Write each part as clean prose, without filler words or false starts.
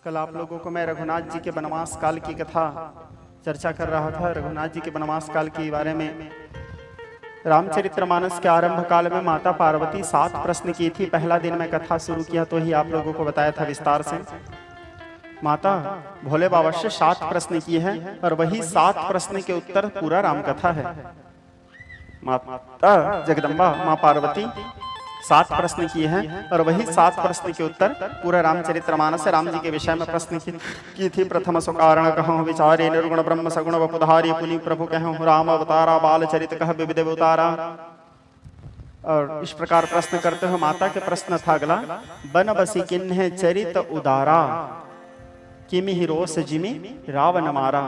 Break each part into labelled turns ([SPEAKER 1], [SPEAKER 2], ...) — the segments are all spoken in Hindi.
[SPEAKER 1] कल आप लोगों को मैं रघुनाथ जी के वनवास काल की कथा चर्चा कर रहा था। रघुनाथ जी के वनवास काल के बारे में रामचरितमानस के आरंभ काल में माता पार्वती 7 प्रश्न की थी। पहला दिन मैं कथा शुरू किया तो ही आप लोगों को बताया था विस्तार से। माता भोले बाबा से 7 प्रश्न किए हैं और वही 7 प्रश्न के उत्तर पूरा राम कथा है। माता जगदम्बा माँ पार्वती 7 प्रश्न किए हैं और वही 7 प्रश्न के उत्तर पूरा रामचरितमानस राम जी के विषय में प्रश्न की थी। प्रथम सुकारण कहूँ विचारे निर्गुण ब्रह्म सगुण वपुधारी पुनि प्रभु कहूँ राम अवतारा बाल चरित कह विविध अवतारा। और इस प्रकार प्रश्न करते हुए माता के प्रश्न था अगला, बन बसी किन्ह चरित उदारा किमि हिरोस जिमि रावण मारा।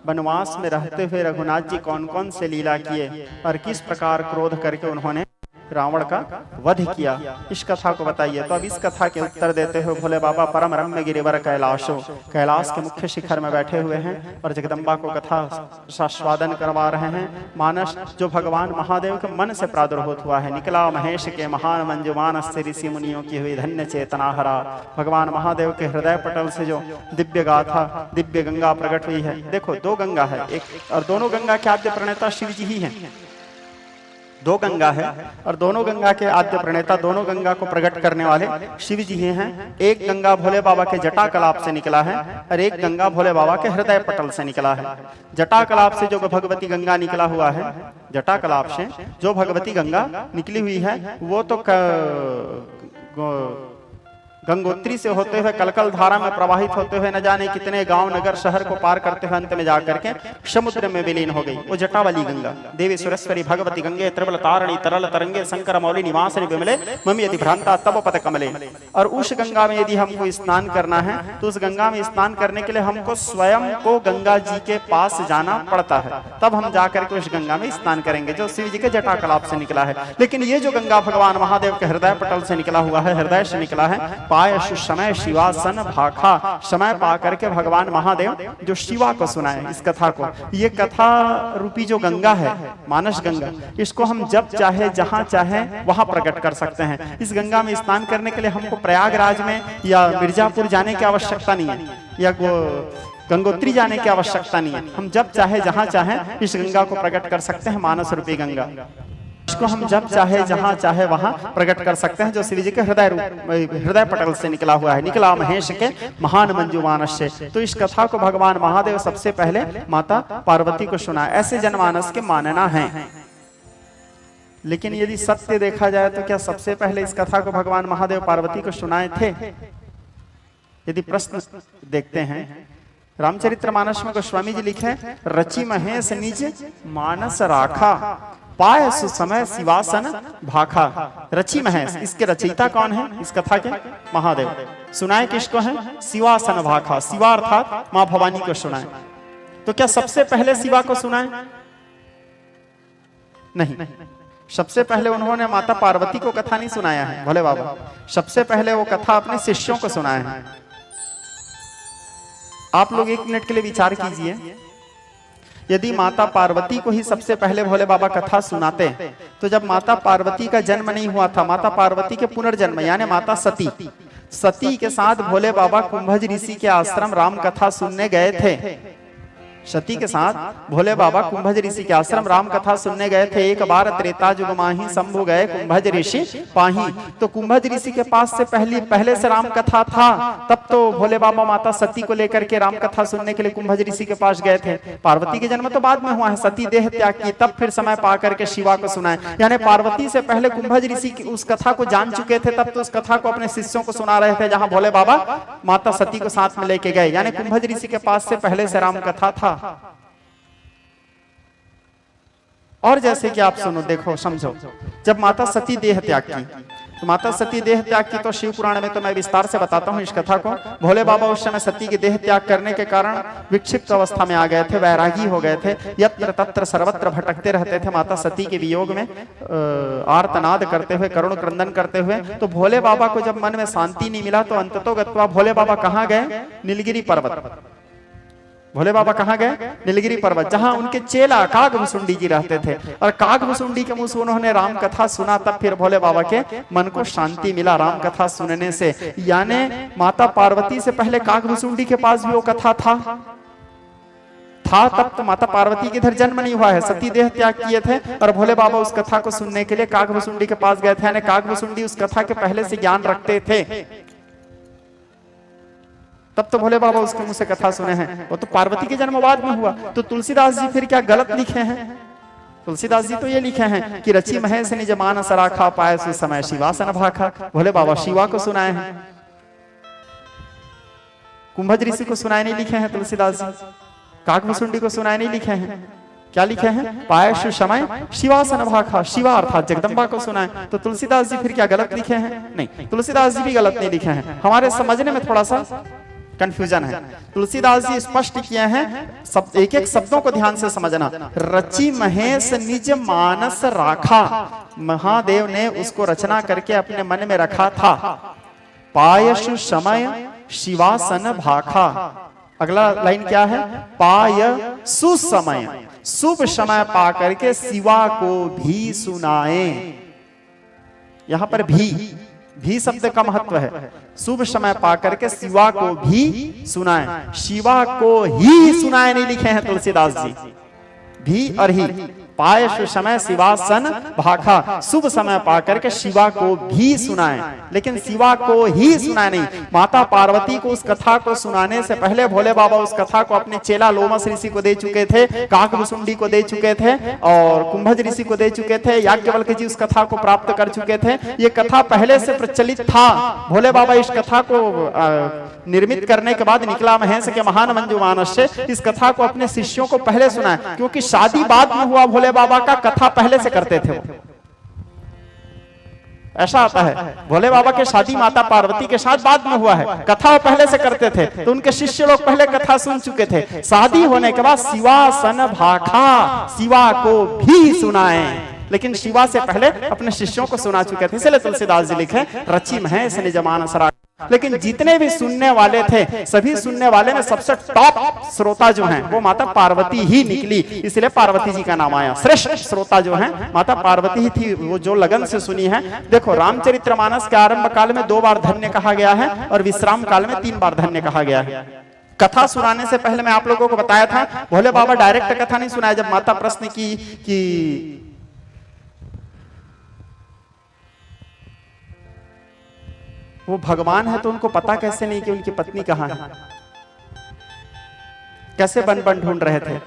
[SPEAKER 1] वनवास में रहते हुए रघुनाथ जी कौन कौन से लीला किए और किस प्रकार क्रोध करके उन्होंने रावण का वध किया, इस कथा को बताइए। तो अब इस कथा के उत्तर देते हुए भोले बाबा परम रम्य गिरिवर कैलाशो कैलाश के मुख्य शिखर में बैठे हुए हैं और जगदम्बा को कथा आस्वादन करवा रहे हैं। मानस जो भगवान महादेव के मन से प्रादुर्भूत हुआ है, निकला महेश के महान मंजुमानस से ऋषि मुनियों की हुई धन्य चेतना हरा। भगवान महादेव के हृदय पटल से जो दिव्य गाथा दिव्य गंगा प्रकट हुई है। देखो 2 गंगा है एक, और दोनों गंगा के आद्य प्रणेता शिव जी ही हैं। 2 गंगा है और दोनों गंगा के आद्य प्रणेता, दोनों गंगा को प्रकट करने वाले शिव जी ही हैं। एक गंगा भोले बाबा के जटा कलाप से निकला है और एक गंगा भोले बाबा के हृदय पटल से निकला है। जटा कलाप से जो भगवती गंगा निकला हुआ है, जटा कलाप से जो भगवती गंगा निकली हुई है वो तो गंगोत्री से होते हुए कलकल धारा में प्रवाहित होते हुए न जाने कितने गांव नगर शहर को पार करते हुए अंत में जाकर के समुद्र में विलीन हो गई। वो जटा वाली गंगा देवी सुरेश्वरी भगवती गंगे त्रिबल तारणी तरल तरंगे शंकर मौली निवासनि विमले मम यदि भ्रांता तब पद कमले। और उस गंगा में यदि हमको स्नान करना है तो उस गंगा में स्नान करने के लिए हमको स्वयं को गंगा जी के पास जाना पड़ता है, तब हम जाकर के उस गंगा में स्नान करेंगे जो शिव जी के जटा कलाप से निकला है। लेकिन ये जो गंगा भगवान महादेव के हृदय पटल से निकला हुआ है, हृदय से निकला है, समय शिवासन भाखा, समय पा करके भगवान महादेव जो शिवा को सुनाए इस कथा को। ये कथा रूपी जो गंगा है मानस गंगा, इसको हम जब चाहे जहां चाहे वहां प्रकट कर सकते हैं। इस गंगा में स्नान करने के लिए हमको प्रयागराज में या मिर्जापुर जाने की आवश्यकता नहीं है या गंगोत्री जाने की आवश्यकता नहीं है। हम जब चाहे जहां चाहे इस गंगा को प्रकट कर सकते हैं। मानस रूपी गंगा इसको हम जब चाहे जहां चाहे वहां प्रकट कर सकते हैं जो शिव जी के हृदय पटल से निकला हुआ है, निकला महेश के महान मंजुमानस से। तो इस कथा को भगवान महादेव सबसे पहले माता पार्वती को सुना, ऐसे जनमानस के मानना है। लेकिन यदि सत्य देखा जाए तो क्या सबसे पहले इस कथा को भगवान महादेव पार्वती को सुनाए थे? यदि प्रश्न देखते हैं रामचरितमानस में गोस्वामी जी लिखे, रचि महेश निज मानस राखा पाय सुसमय शिवासन भाखा। रचि महेश, इसके रचयिता कौन है इस कथा के? महादेव। सुनाए किसको है? शिवासन भाखा, शिवा अर्थात मां भवानी को सुनाए। तो क्या सबसे पहले शिवा को सुनाए? नहीं, सबसे पहले उन्होंने माता पार्वती को कथा नहीं सुनाया है भोले बाबा। सबसे पहले वो कथा अपने शिष्यों को सुनाए हैं। आप लोग 1 मिनट के लिए विचार कीजिए, यदि माता पार्वती को ही सबसे पहले भोले बाबा कथा सुनाते तो जब माता पार्वती का जन्म नहीं हुआ था, माता पार्वती के पुनर्जन्म यानी माता सती के साथ भोले बाबा कुंभज ऋषि के आश्रम राम कथा सुनने गए थे। सती के साथ भोले बाबा कुंभज ऋषि के आश्रम राम कथा सुनने गए थे। एक बार त्रेता युग माही शंभु गए कुंभज ऋषि पाही। तो कुंभज ऋषि के पास से पहले से राम कथा था, तब तो भोले बाबा माता सती को लेकर के राम कथा सुनने के लिए कुंभज ऋषि के पास गए थे। पार्वती के जन्म तो बाद में हुआ है, सती देह त्याग की, तब फिर समय पा करके शिवा को सुनाए। यानी पार्वती से पहले कुंभज ऋषि उस कथा को जान चुके थे, तब तो उस कथा को अपने शिष्यों को सुना रहे थे जहां भोले बाबा माता सती को साथ में लेके गए। यानी कुंभज ऋषि के पास से पहले से राम कथा था। और जैसे कि आप सुनो, देखो, समझो, जब माता सती देह त्याग की तो माता सती देह त्याग की तो शिव पुराण में तो मैं विस्तार से बताता हूँ इस कथा को। भोले बाबा उस समय सती की देह त्याग करने के कारण विक्षिप्त अवस्था में आ गए थे, वैरागी हो गए थे, यत्र तत्र सर्वत्र भटकते रहते थे माता सती के वियोग में आर्तनाद करते हुए, करुण क्रंदन करते हुए। तो भोले बाबा को जब मन में शांति नहीं मिला तो अंततो गत्वा भोले बाबा कहाँ गए? नीलगिरी पर्वत। भोले बाबा कहाँ गए? नीलगिरी पर्वत, जहां उनके चेला कागभुसुंडी जी रहते थे। और कागभुसुंडी के मुंह से उन्होंने राम कथा सुना, तब फिर भोले बाबा के मन को शांति मिला राम कथा सुनने से। यानी माता पार्वती से पहले कागभुसुंडी के पास भी वो कथा था, तब तो माता पार्वती के इधर जन्म नहीं हुआ है, सती देह त्याग किए थे। और भोले बाबा उस कथा को सुनने के लिए कागभुसुंडी के पास गए थे। यानी कागभुसुंडी उस कथा के पहले से ज्ञान रखते थे, तब तो भोले बाबा उसके मुंह से कथा सुने हैं। वो तो पार्वती के जन्म बाद में हुआ। तो तुलसीदास जी फिर क्या गलत लिखे हैं? तुलसीदास जी तो ये लिखे हैं कि रची महेश निज मानस राखा, पाए सु समय शिवासन भाखा। भोले बाबा शिवा को सुनाए हैं, कुंभज ऋषि को सुनाए नहीं लिखे हैं तुलसीदास जी। कागभुसुंडी को सुनाए नहीं लिखे हैं। क्या लिखे हैं? पाए सु समय शिवासन भाखा, शिवा अर्थात जगदम्बा को सुनाए। तो तुलसीदास जी फिर क्या गलत लिखे हैं? नहीं, तुलसीदास जी भी गलत नहीं लिखे हैं। हमारे समझने में थोड़ा सा कंफ्यूजन है। तुलसीदास जी स्पष्ट किए हैं, सब एक एक शब्दों को ध्यान से समझना। रची महेश निज मानस राखा, महादेव ने उसको रचना करके अपने मन में रखा था। पायशु समय शिवासन भाखा, अगला लाइन क्या है? पाय सुसमय, शुभ समय पा करके शिवा को भी सुनाए। यहां पर भी शब्द का महत्व है। शुभ समय पा करके शिवा को भी सुनाए, शिवा को ही सुनाए नहीं लिखे हैं तुलसीदास जी। भी और ही, पाए समय शिवासन भाखा, शुभ समय पा करके शिवा को भी सुनाए, लेकिन शिवा को ही सुनाए नहीं। माता पार्वती को उस कथा को सुनाने से पहले भोले बाबा उस कथा को अपने चेला लोमस ऋषि को दे चुके थे, काकभुसुंडी को दे चुके थे और कुंभज ऋषि को दे चुके थे। याज्ञवल्क्य जी उस कथा को प्राप्त कर चुके थे। ये कथा पहले से प्रचलित था। भोले बाबा इस कथा को निर्मित करने के बाद निकला महेश के महान मंजू मानस से इस कथा को अपने शिष्यों को पहले सुनाए, क्योंकि शादी बाद में हुआ, भोले बाबा का कथा पहले से करते थे। ऐसा आता है, भोले बाबा के शादी माता पार्वती के साथ बाद में हुआ है, कथा वो पहले से करते थे। तो उनके शिष्य लोग पहले कथा सुन चुके थे। शादी होने के बाद शिवासन भाखा, शिवा को भी सुनाए, लेकिन शिवा से पहले अपने शिष्यों को सुना चुके थे। इसलिए तुलसीदास जी लिखे रची महेश निज मानस राखा। लेकिन जितने भी सुनने वाले थे, सभी सुनने वाले में सबसे टॉप श्रोता जो हैं वो माता पार्वती ही निकली, इसलिए पार्वती जी का नाम आया। श्रेष्ठ श्रोता जो हैं माता पार्वती ही थी, वो जो लगन से सुनी है। देखो, रामचरितमानस के आरंभ काल में 2 बार धन्य कहा गया है और विश्राम काल में 3 बार धन्य कहा गया है। कथा सुनाने से पहले मैं आप लोगों को बताया था, भोले बाबा डायरेक्ट कथा नहीं सुनाया। जब माता प्रश्न की कि वो भगवान है तो उनको पता कैसे नहीं कि उनकी पत्नी कहाँ है? कैसे बन बन ढूंढ रहे थे?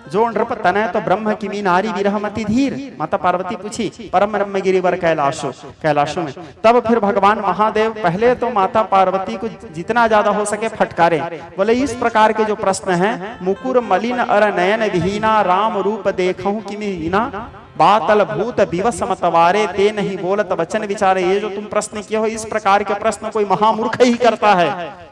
[SPEAKER 1] जो नृप तनय तो ब्रह्म किमी नारी विरहमति धीर, माता पार्वती पूछी परम ब्रह्म गिरिवर कैलाशों में। तब फिर भगवान महादेव पहले तो माता पार्वती को जितना ज्यादा हो सके फटकारे, बोले इस प्रकार के जो प्रश्न हैं, मुकुर मलिन अर नयन विहीना, राम रूप देखहु किमि हीना, बातल भूत विवश मतवारे, ते नहीं बोलत वचन विचारे। ये जो तुम प्रश्न किए हो, इस प्रकार के प्रश्न कोई महामूर्ख ही करता है।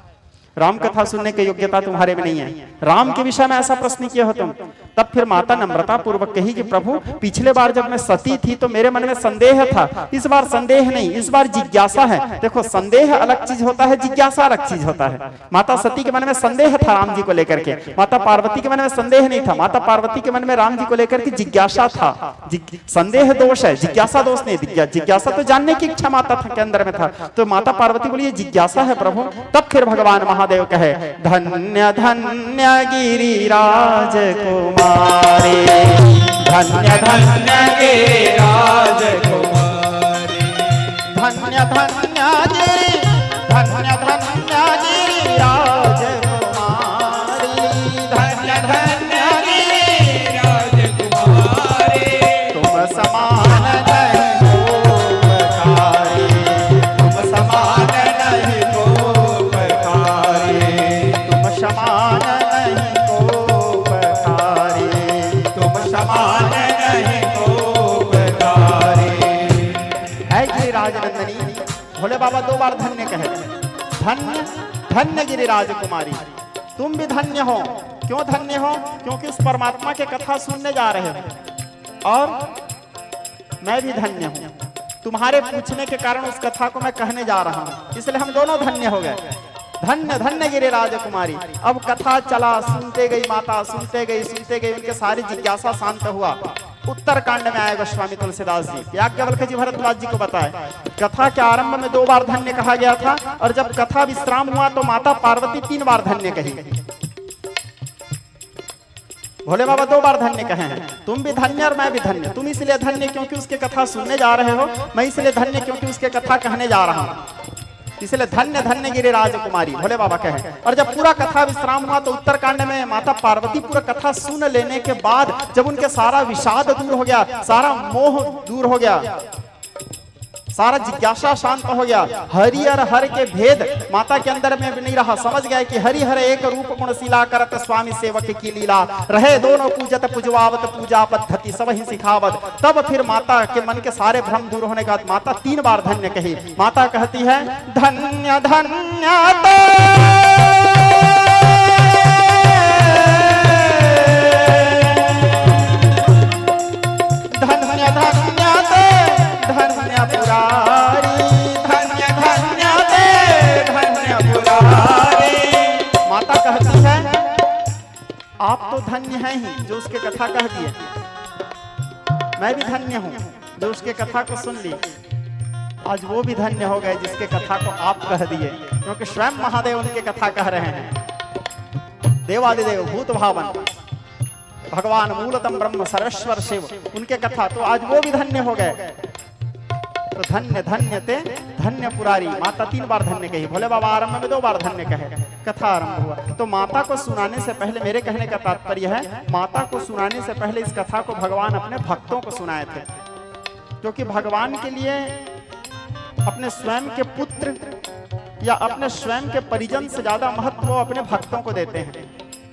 [SPEAKER 1] राम कथा सुनने की योग्यता तुम्हारे में नहीं है। राम के विषय में ऐसा प्रश्न किए हो तुम। तब फिर माता नम्रता पूर्वक कही कि प्रभु, पिछले बार जब मैं सती थी तो मेरे मन में संदेह था, इस बार संदेह नहीं, इस बार जिज्ञासा है। देखो, संदेह अलग चीज होता है, जिज्ञासा अलग चीज होता है। माता सती के मन में संदेह था राम जी को लेकर के, माता पार्वती के मन में संदेह नहीं था। माता पार्वती के मन में राम जी को लेकर के जिज्ञासा था। संदेह दोष है, जिज्ञासा दोष नहीं। जिज्ञासा तो जानने की इच्छा माता के अंदर में था, तो माता पार्वती बोली ये जिज्ञासा है प्रभु। तब फिर भगवान महादेव कहे धन्य धन्य गिरिराज कुमारी, धन्य धन्य गिरिराज कुमारी, धन्य धन्य गिरिराज कुमारी, धन्य धन्य गिरिराज कुमारी। तुम समान नहीं उपकारी, तुम समान नहीं उपकारी, तुम समान नहीं उपकारी, तुम समान नहीं उपकारी। है गिरिराज नंदनी। भोले बाबा 2 बार धन्य कहे, धन्य धन्य गिरिराज कुमारी। तुम भी धन्य हो। क्यों धन्य हो? क्योंकि उस परमात्मा के कथा सुनने जा रहे हो, और मैं भी धन्य हूं। तुम्हारे पूछने के कारण उस कथा को मैं कहने जा रहा हूं, इसलिए हम दोनों धन्य हो गए। धन्य धन्य गिरिराज कुमारी। अब कथा चला, सुनते गई माता, सुनते गई उनके सारी जिज्ञासा शांत हुआ। उत्तरकांड में आए गोस्वामी तुलसीदास जी, याज्ञवल्क्य जी भरद्वाज जी को बताए कथा के आरंभ में 2 बार धन्य कहा गया था, और जब कथा विश्राम हुआ तो माता पार्वती 3 बार धन्य कही। भोले बाबा 2 बार धन्य कहे हैं। तुम भी धन्य और मैं भी धन्य। तुम इसलिए धन्य क्योंकि उसके कथा सुनने जा रहे हो, मैं इसलिए धन्य क्योंकि उसके कथा कहने जा रहा हूं। इसलिए धन्य धन्य गिरिराज कुमारी भोले बाबा कहे। और जब पूरा कथा विश्राम हुआ तो उत्तरकांड में माता पार्वती पूरा कथा सुन लेने के बाद जब उनके सारा विषाद दूर हो गया, सारा मोह दूर हो गया, सारा जिज्ञासा शांत हो गया, हरि और हर के भेद माता के अंदर में भी नहीं रहा। समझ गए कि हरि हर एक रूप गुणशीला करत स्वामी सेवक की लीला, रहे दोनों पूजत पुजवावत पूजा पद्धति सब ही सिखावत। तब फिर माता के मन के सारे भ्रम दूर होने के बाद माता 3 बार धन्य कही। माता कहती है धन्य धन्य माता कहती है आप तो धन्य हैं ही जो उसके कथा कह दिए, मैं भी धन्य हूं जो उसके कथा को सुन ली। आज वो भी धन्य हो गए जिसके कथा को आप कह दिए, क्योंकि स्वयं महादेव उनके कथा कह रहे हैं। देवादिदेव भूत भावन भगवान मूलतम ब्रह्म सर्वेश्वर शिव, उनके कथा तो आज वो भी धन्य हो गए। तो धन्य धन्य ते धन्य पुरारी। माता 3 बार धन्य कही। भोले बाबा आरंभ में 2 बार धन्य कहे। कथा आरंभ हुआ तो माता को सुनाने से पहले, मेरे कहने का तात्पर्य है माता को सुनाने से पहले इस कथा को भगवान अपने भक्तों को सुनाए थे, क्योंकि भगवान के लिए अपने स्वयं के पुत्र या अपने स्वयं के परिजन से ज्यादा महत्व वो अपने भक्तों को देते हैं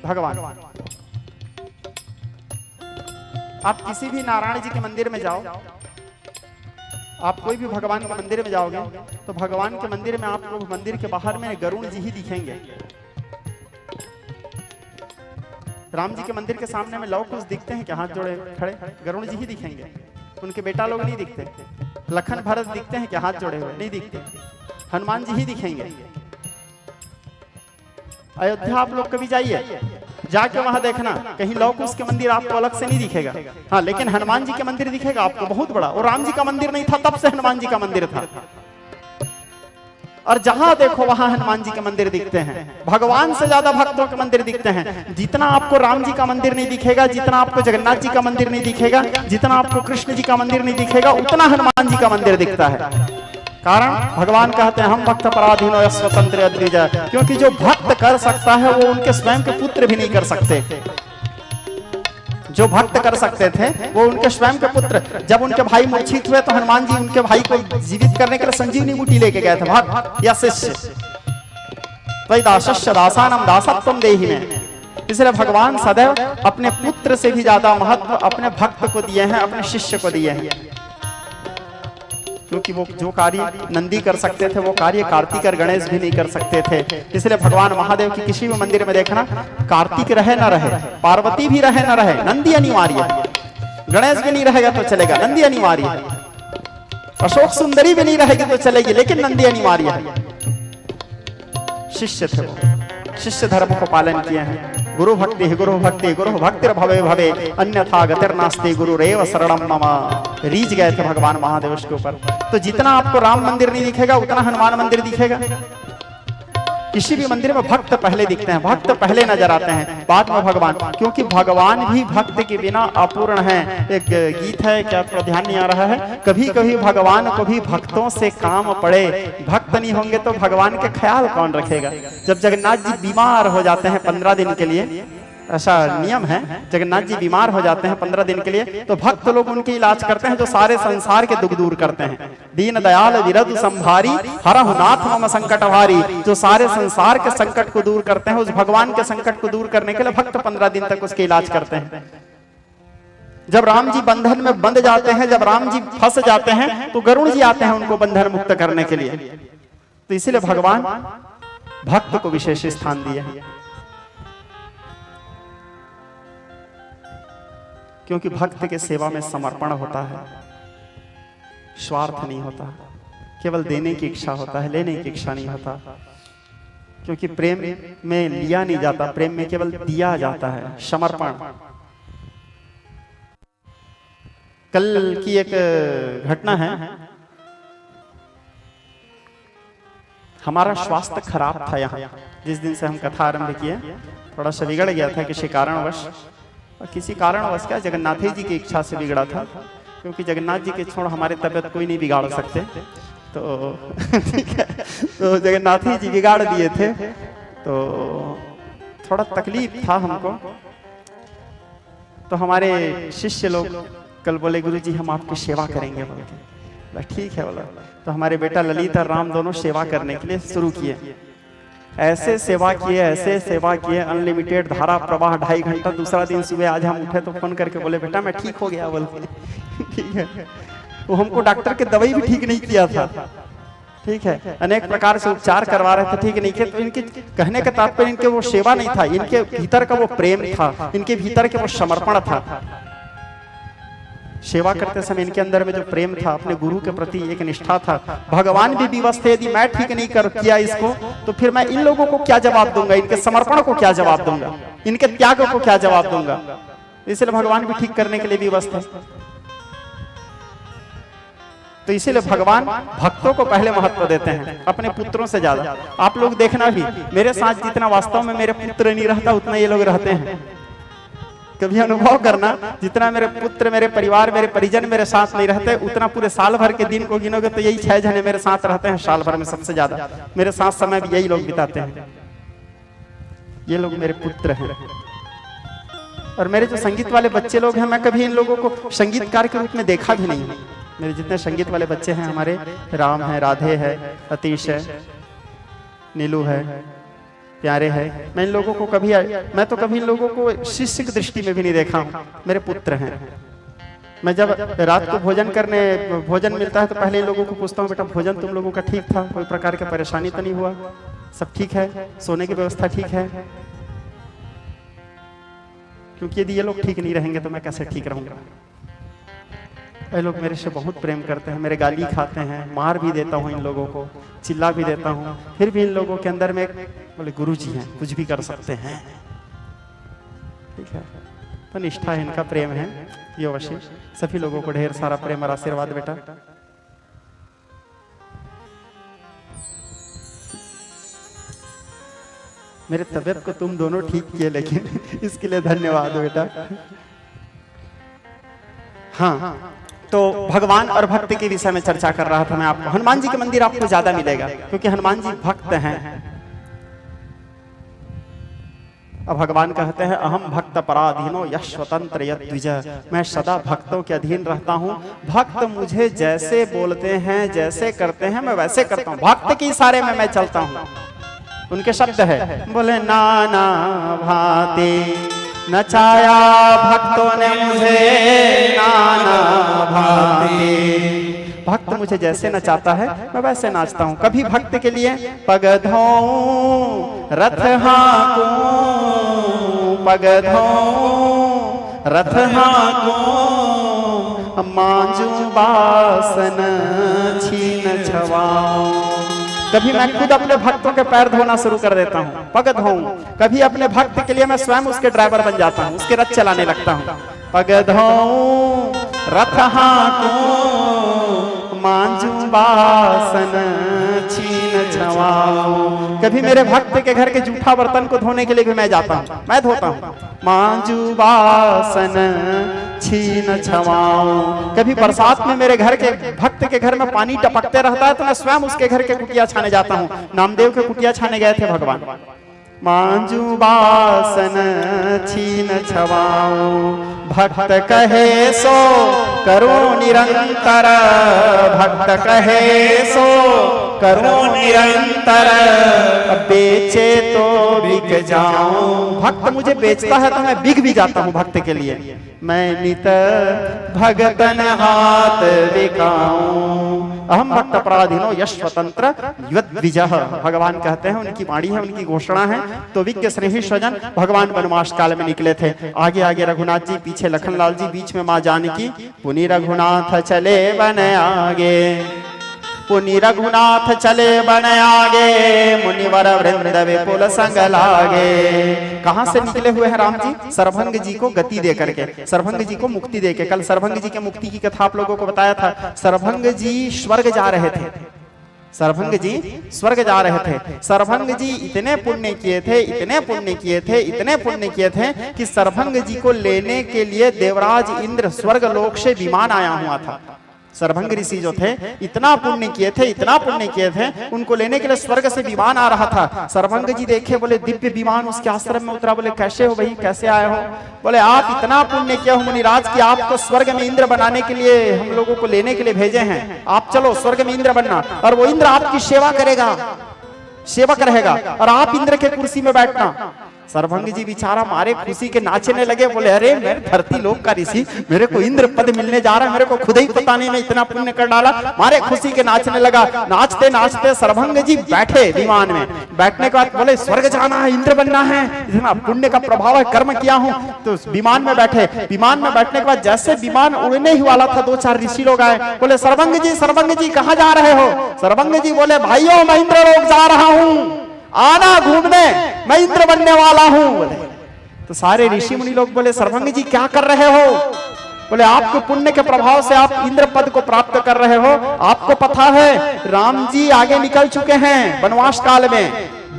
[SPEAKER 1] भगवान। आप किसी भी नारायण जी के मंदिर में जाओ, आप कोई भी भगवान के मंदिर में जाओगे तो भगवान के मंदिर में आप लोग मंदिर के बाहर में गरुड़ जी ही दिखेंगे। राम जी के मंदिर के सामने में लौ कुछ दिखते हैं क्या हाथ जोड़े खड़े? गरुड़ जी ही दिखेंगे, उनके बेटा लोग नहीं दिखते। लखन भरत दिखते हैं क्या हाथ जोड़े हुए? नहीं दिखते। हनुमान जी ही दिखेंगे। अयोध्या आप लोग कभी जाइए, जाके वहां देखना कहीं लौ कुश के मंदिर आपको अलग से नहीं दिखेगा। हाँ, लेकिन हनुमान जी के मंदिर दिखेगा आपको बहुत बड़ा। और राम जी का मंदिर नहीं था तब से हनुमान जी का मंदिर था, और जहां देखो वहां हनुमान जी के मंदिर दिखते हैं। भगवान से ज्यादा भक्तों के मंदिर दिखते हैं। जितना आपको राम जी का मंदिर नहीं दिखेगा, जितना आपको जगन्नाथ जी का मंदिर नहीं दिखेगा, जितना आपको कृष्ण जी का मंदिर नहीं दिखेगा, उतना हनुमान जी का मंदिर दिखता है। कारण भगवान कहते हैं हम भक्त पराधीनो या स्वतंत्र अद्विज, क्योंकि जो भक्त कर सकता है वो उनके स्वयं के पुत्र भी नहीं कर सकते। जो भक्त कर सकते थे वो उनके स्वयं के पुत्र, जब उनके भाई मूर्छित हुए तो हनुमान जी उनके भाई को जीवित करने के लिए संजीवनी बूटी लेके गए थे। भक्त या शिष्य, तो दासस्य दासानम दासत्वम देहि में। इसलिए भगवान सदैव अपने पुत्र से भी ज्यादा महत्व अपने भक्त को दिए हैं, अपने शिष्य को दिए हैं। क्योंकि वो जो कार्य नंदी कर सकते थे वो कार्य कार्तिक और गणेश भी नहीं कर सकते थे। इसलिए भगवान महादेव की किसी भी मंदिर में देखना, कार्तिक रहे न रहे, पार्वती भी रहे न रहे, नंदी अनिवार्य है। गणेश भी नहीं रहेगा तो चलेगा, नंदी अनिवार्य है। अशोक सुंदरी भी नहीं रहेगी तो चलेगी, लेकिन नंदी अनिवार्य है। शिष्य थे वो, शिष्य धर्म को पालन किए हैं। गुरु भक्ति गुरु भक्तिर भवे भवे अन्यथा गतिर्नास्ति गुरुरेव शरणम मम। रीझ गए थे भगवान महादेव उसके ऊपर। तो जितना आपको राम मंदिर नहीं दिखेगा उतना हनुमान मंदिर दिखेगा। किसी भी मंदिर में भक्त पहले दिखते हैं, भक्त पहले नजर आते हैं, बाद में भगवान, क्योंकि भगवान भी भक्त के बिना अपूर्ण है। एक गीत है, क्या आपको ध्यान नहीं आ रहा है? कभी कभी भगवान को भी भक्तों से काम पड़े, भक्त नहीं होंगे तो भगवान के ख्याल कौन रखेगा? जब जगन्नाथ जी बीमार हो जाते हैं 15 दिन के लिए, ऐसा नियम है, जगन्नाथ जी बीमार हो जाते हैं 15 दिन के लिए, तो भक्त लोग उनकी इलाज करते हैं, जो सारे संसार के दुख दूर करते हैं। दीन दयाल विरधु संभारी हरहु नाथ मम संकट भारी। जो सारे संसार के संकट को दूर करते हैं, उस भगवान के संकट को दूर करने के लिए भक्त 15 दिन तक उसके इलाज करते हैं। जब राम जी बंधन में बंध जाते हैं, जब राम जी फंस जाते हैं, तो गरुड़ जी आते हैं उनको बंधन मुक्त करने के लिए। तो इसीलिए भगवान भक्त को विशेष स्थान दिए हैं, क्योंकि भक्त के सेवा में समर्पण होता है, स्वार्थ नहीं होता, केवल देने की इच्छा होता है, लेने की इच्छा नहीं होता। क्योंकि प्रेम में लिया नहीं जाता, प्रेम में केवल दिया जाता है, समर्पण। कल की एक घटना है, हमारा स्वास्थ्य खराब था यहाँ, जिस दिन से हम कथा आरंभ किए थोड़ा सा बिगड़ गया था किसी कारणवश। और किसी कारणवश क्या, जगन्नाथ जी की इच्छा से बिगड़ा था, क्योंकि जगन्नाथ जी के छोड़ हमारे तबियत कोई नहीं बिगाड़ सकते। तो ठीक है, तो जगन्नाथ जी बिगाड़ दिए थे, तो थोड़ा तकलीफ था हमको। तो हमारे शिष्य लोग कल बोले गुरुजी हम आपकी सेवा करेंगे, बोल के ठीक है बोला। तो हमारे बेटा ललित और राम दोनों सेवा करने के लिए शुरू किए। ऐसे सेवा किए, अनलिमिटेड धारा प्रवाह 2.5 घंटा। दूसरा दिन सुबह आज हम उठे तो फोन करके बोले बेटा मैं ठीक हो गया, बोल के ठीक है। वो हमको डॉक्टर के दवाई भी ठीक नहीं किया था, ठीक है, अनेक प्रकार से उपचार करवा रहे थे, ठीक नहीं थे। तो इनके कहने का तात्पर्य इनके वो सेवा नहीं था, इनके भीतर का वो प्रेम था, इनके भीतर के वो समर्पण था। सेवा करते समय इनके अंदर में जो प्रेम था, अपने गुरु के प्रति एक निष्ठा था। भगवान भी विवश थे, यदि मैं ठीक नहीं कर किया इसको तो फिर मैं इन लोगों को क्या जवाब दूंगा, इनके समर्पण को क्या जवाब दूंगा, इनके त्याग को क्या जवाब दूंगा। इसलिए भगवान भी ठीक करने के लिए विवश थे। तो इसीलिए भगवान भक्तों को पहले महत्व देते हैं अपने पुत्रों से ज्यादा। आप लोग देखना भी, मेरे साथ जितना वास्तव में मेरे पुत्र नहीं रहता उतना ये लोग रहते हैं। कभी अनुभव करना, जितना मेरे पुत्र, मेरे परिवार, मेरे परिजन मेरे साथ नहीं रहते, उतना पूरे साल भर के दिन को गिनोगे तो यही 6 जने मेरे साथ रहते हैं साल भर में। सबसे ज्यादा मेरे साथ समय भी यही लोग बिताते हैं। ये लोग मेरे पुत्र हैं। और मेरे जो संगीत वाले बच्चे लोग हैं, मैं कभी इन लोगों को संगीतकार के रूप में देखा भी नहीं। मेरे जितने संगीत वाले बच्चे हैं हमारे, राम है, राधे है, अतीश है, नीलू है, प्यारे है, मैं इन लोगों को कभी इन लोगों को शिष्य की दृष्टि में भी नहीं देखा हूं। मेरे पुत्र हैं। मैं जब रात को भोजन मिलता है तो पहले इन लोगों को पूछता हूं बेटा भोजन तुम लोगों का ठीक था, कोई प्रकार की परेशानी तो नहीं हुआ, सब ठीक है, सोने की व्यवस्था ठीक है। क्योंकि यदि ये लोग ठीक नहीं रहेंगे तो मैं कैसे ठीक रहूंगा। ये लोग मेरे से बहुत प्रेम करते हैं, मेरे गाली खाते हैं, मार भी देता हूँ इन लोगों को, चिल्ला भी देता हूँ, फिर भी इन लोगों के अंदर में बोले गुरु जी हैं, कुछ भी कर सकते हैं। ठीक है, तो निष्ठा है, इनका प्रेम है। ये अवश्य सभी लोगों को ढेर सारा प्रेम और आशीर्वाद बेटा। मेरे तबियत को तुम दोनों ठीक किए, लेकिन इसके लिए धन्यवाद बेटा। हाँ, तो भगवान और भक्ति के विषय में चर्चा कर रहा था मैं आपको। हनुमान जी के मंदिर आपको ज्यादा मिलेगा क्योंकि हनुमान जी भक्त हैं। अब भगवान कहते हैं अहम भक्त पराधीनो यश स्वतंत्र यद्विज, मैं सदा भक्तों के अधीन रहता हूँ। भक्त मुझे जैसे बोलते हैं, जैसे करते हैं, मैं वैसे करता हूँ। भक्त के इशारे में मैं चलता हूँ। उनके शब्द है, बोले नाना भांति नचाया भक्तों ने मुझे, नाना भांति। भक्त मुझे जैसे नचाता है मैं वैसे नाचता हूँ। कभी भक्त के लिए पग धोऊं रथ हाँकूं, पग धोऊं रथ हाँकूं, मांजू बासन छीन छवाऊं। कभी मैं खुद अपने भक्तों के पैर धोना शुरू कर देता हूँ, पग धोऊं। कभी अपने भक्त के लिए मैं स्वयं उसके ड्राइवर बन जाता हूँ, उसके रथ चलाने लगता हूँ। पग धोऊं रथ हाँकूं, मांजू बासन छीन छवाऊं। कभी मेरे भक्त के घर के जूठा बर्तन को धोने के लिए भी मैं जाता हूँ, मैं धोता हूँ। मांजू बासन छीन छवाऊं। कभी बरसात में मेरे घर के भक्त के घर में पानी टपकते रहता है तो मैं स्वयं उसके घर के कुटिया छाने जाता हूँ। नामदेव के कुटिया छाने गए थे भगवान। मांजू बासन छीन छवाऊं, भक्त कहे सो करो निरंतर, भक्त कहे सो करो निरंतर, बेचे तो बिक जाऊं। भक्त मुझे बेचता है तो मैं बिक भी जाता हूँ भक्त के लिए। मैं नित भगतन हाथ बिकाऊं, अहम भक्त पराधीनो यश स्वतंत्र यद्विजः। भगवान कहते हैं, उनकी वाणी है, उनकी घोषणा है। तो विज्ञ स्नेही स्वजन भगवान वनवास काल में निकले थे। आगे आगे रघुनाथ जी, पीछे लखनलाल जी, बीच में माँ जानकी। पुनि रघुनाथ चले वन आगे, पुनि रघुनाथ चले बन आगे, मुनिवर वृंद विपुल संग लागे। कहां से निकले हुए हैं राम जी? सरभंग जी को गति दे करके, सरभंग जी को मुक्ति दे के। कल सरभंग जी के मुक्ति की कथा आप लोगों को बताया था। सरभंग जी स्वर्ग जा रहे थे, सरभंग जी स्वर्ग जा रहे थे। सरभंग जी इतने पुण्य किए थे, इतने पुण्य किए थे, इतने पुण्य किए थे कि सरभंग जी को लेने के लिए देवराज इंद्र स्वर्ग लोक से विमान आया हुआ था। सरभंग ऋषि जो थे इतना पुण्य किए थे, इतना पुण्य किए थे, उनको लेने के लिए स्वर्ग से विमान आ रहा था। सरभंग जी देखे, बोले दिव्य विमान उसके आश्रम में उतरा। बोले कैसे हो भाई, कैसे आए हो? बोले आप इतना पुण्य किया हो मुनिराज कि आपको स्वर्ग में इंद्र बनाने के लिए हम लोगों को लेने के लिए भेजे हैं। आप चलो स्वर्ग में इंद्र बनना, और वो इंद्र आपकी सेवा करेगा, सेवक रहेगा, और आप इंद्र के कुर्सी में बैठना। सरभंग जी बेचारा मारे खुशी के नाचने लगे। बोले अरे मैं धरती लोक का ऋषि, मेरे को इंद्र पद मिलने जा रहा है, मेरे को खुद ही पता नहीं मैं इतना पुण्य कर डाला। मारे खुशी के नाचने लगा। नाचते नाचते सरभंग जी बैठे विमान में। बैठने के बाद बोले स्वर्ग जाना है, इंद्र बनना है, इतना पुण्य का प्रभाव है, कर्म किया हूं। तो विमान में बैठे। विमान में बैठने के बाद जैसे विमान उड़ने ही वाला था, दो चार ऋषि लोग आए। बोले सरभंग जी कहाँ जा रहे हो? सरभंग जी बोले भाइयों मैं इंद्र लोक जा रहा हूं, आना घूमने, मैं इंद्र बनने वाला हूं। बोले तो सारे ऋषि मुनि लोग बोले सरभंग जी क्या कर रहे हो? बोले आपके पुण्य के प्रभाव से आप इंद्र पद को प्राप्त कर रहे हो। आपको पता है राम जी आगे निकल चुके हैं वनवास काल में,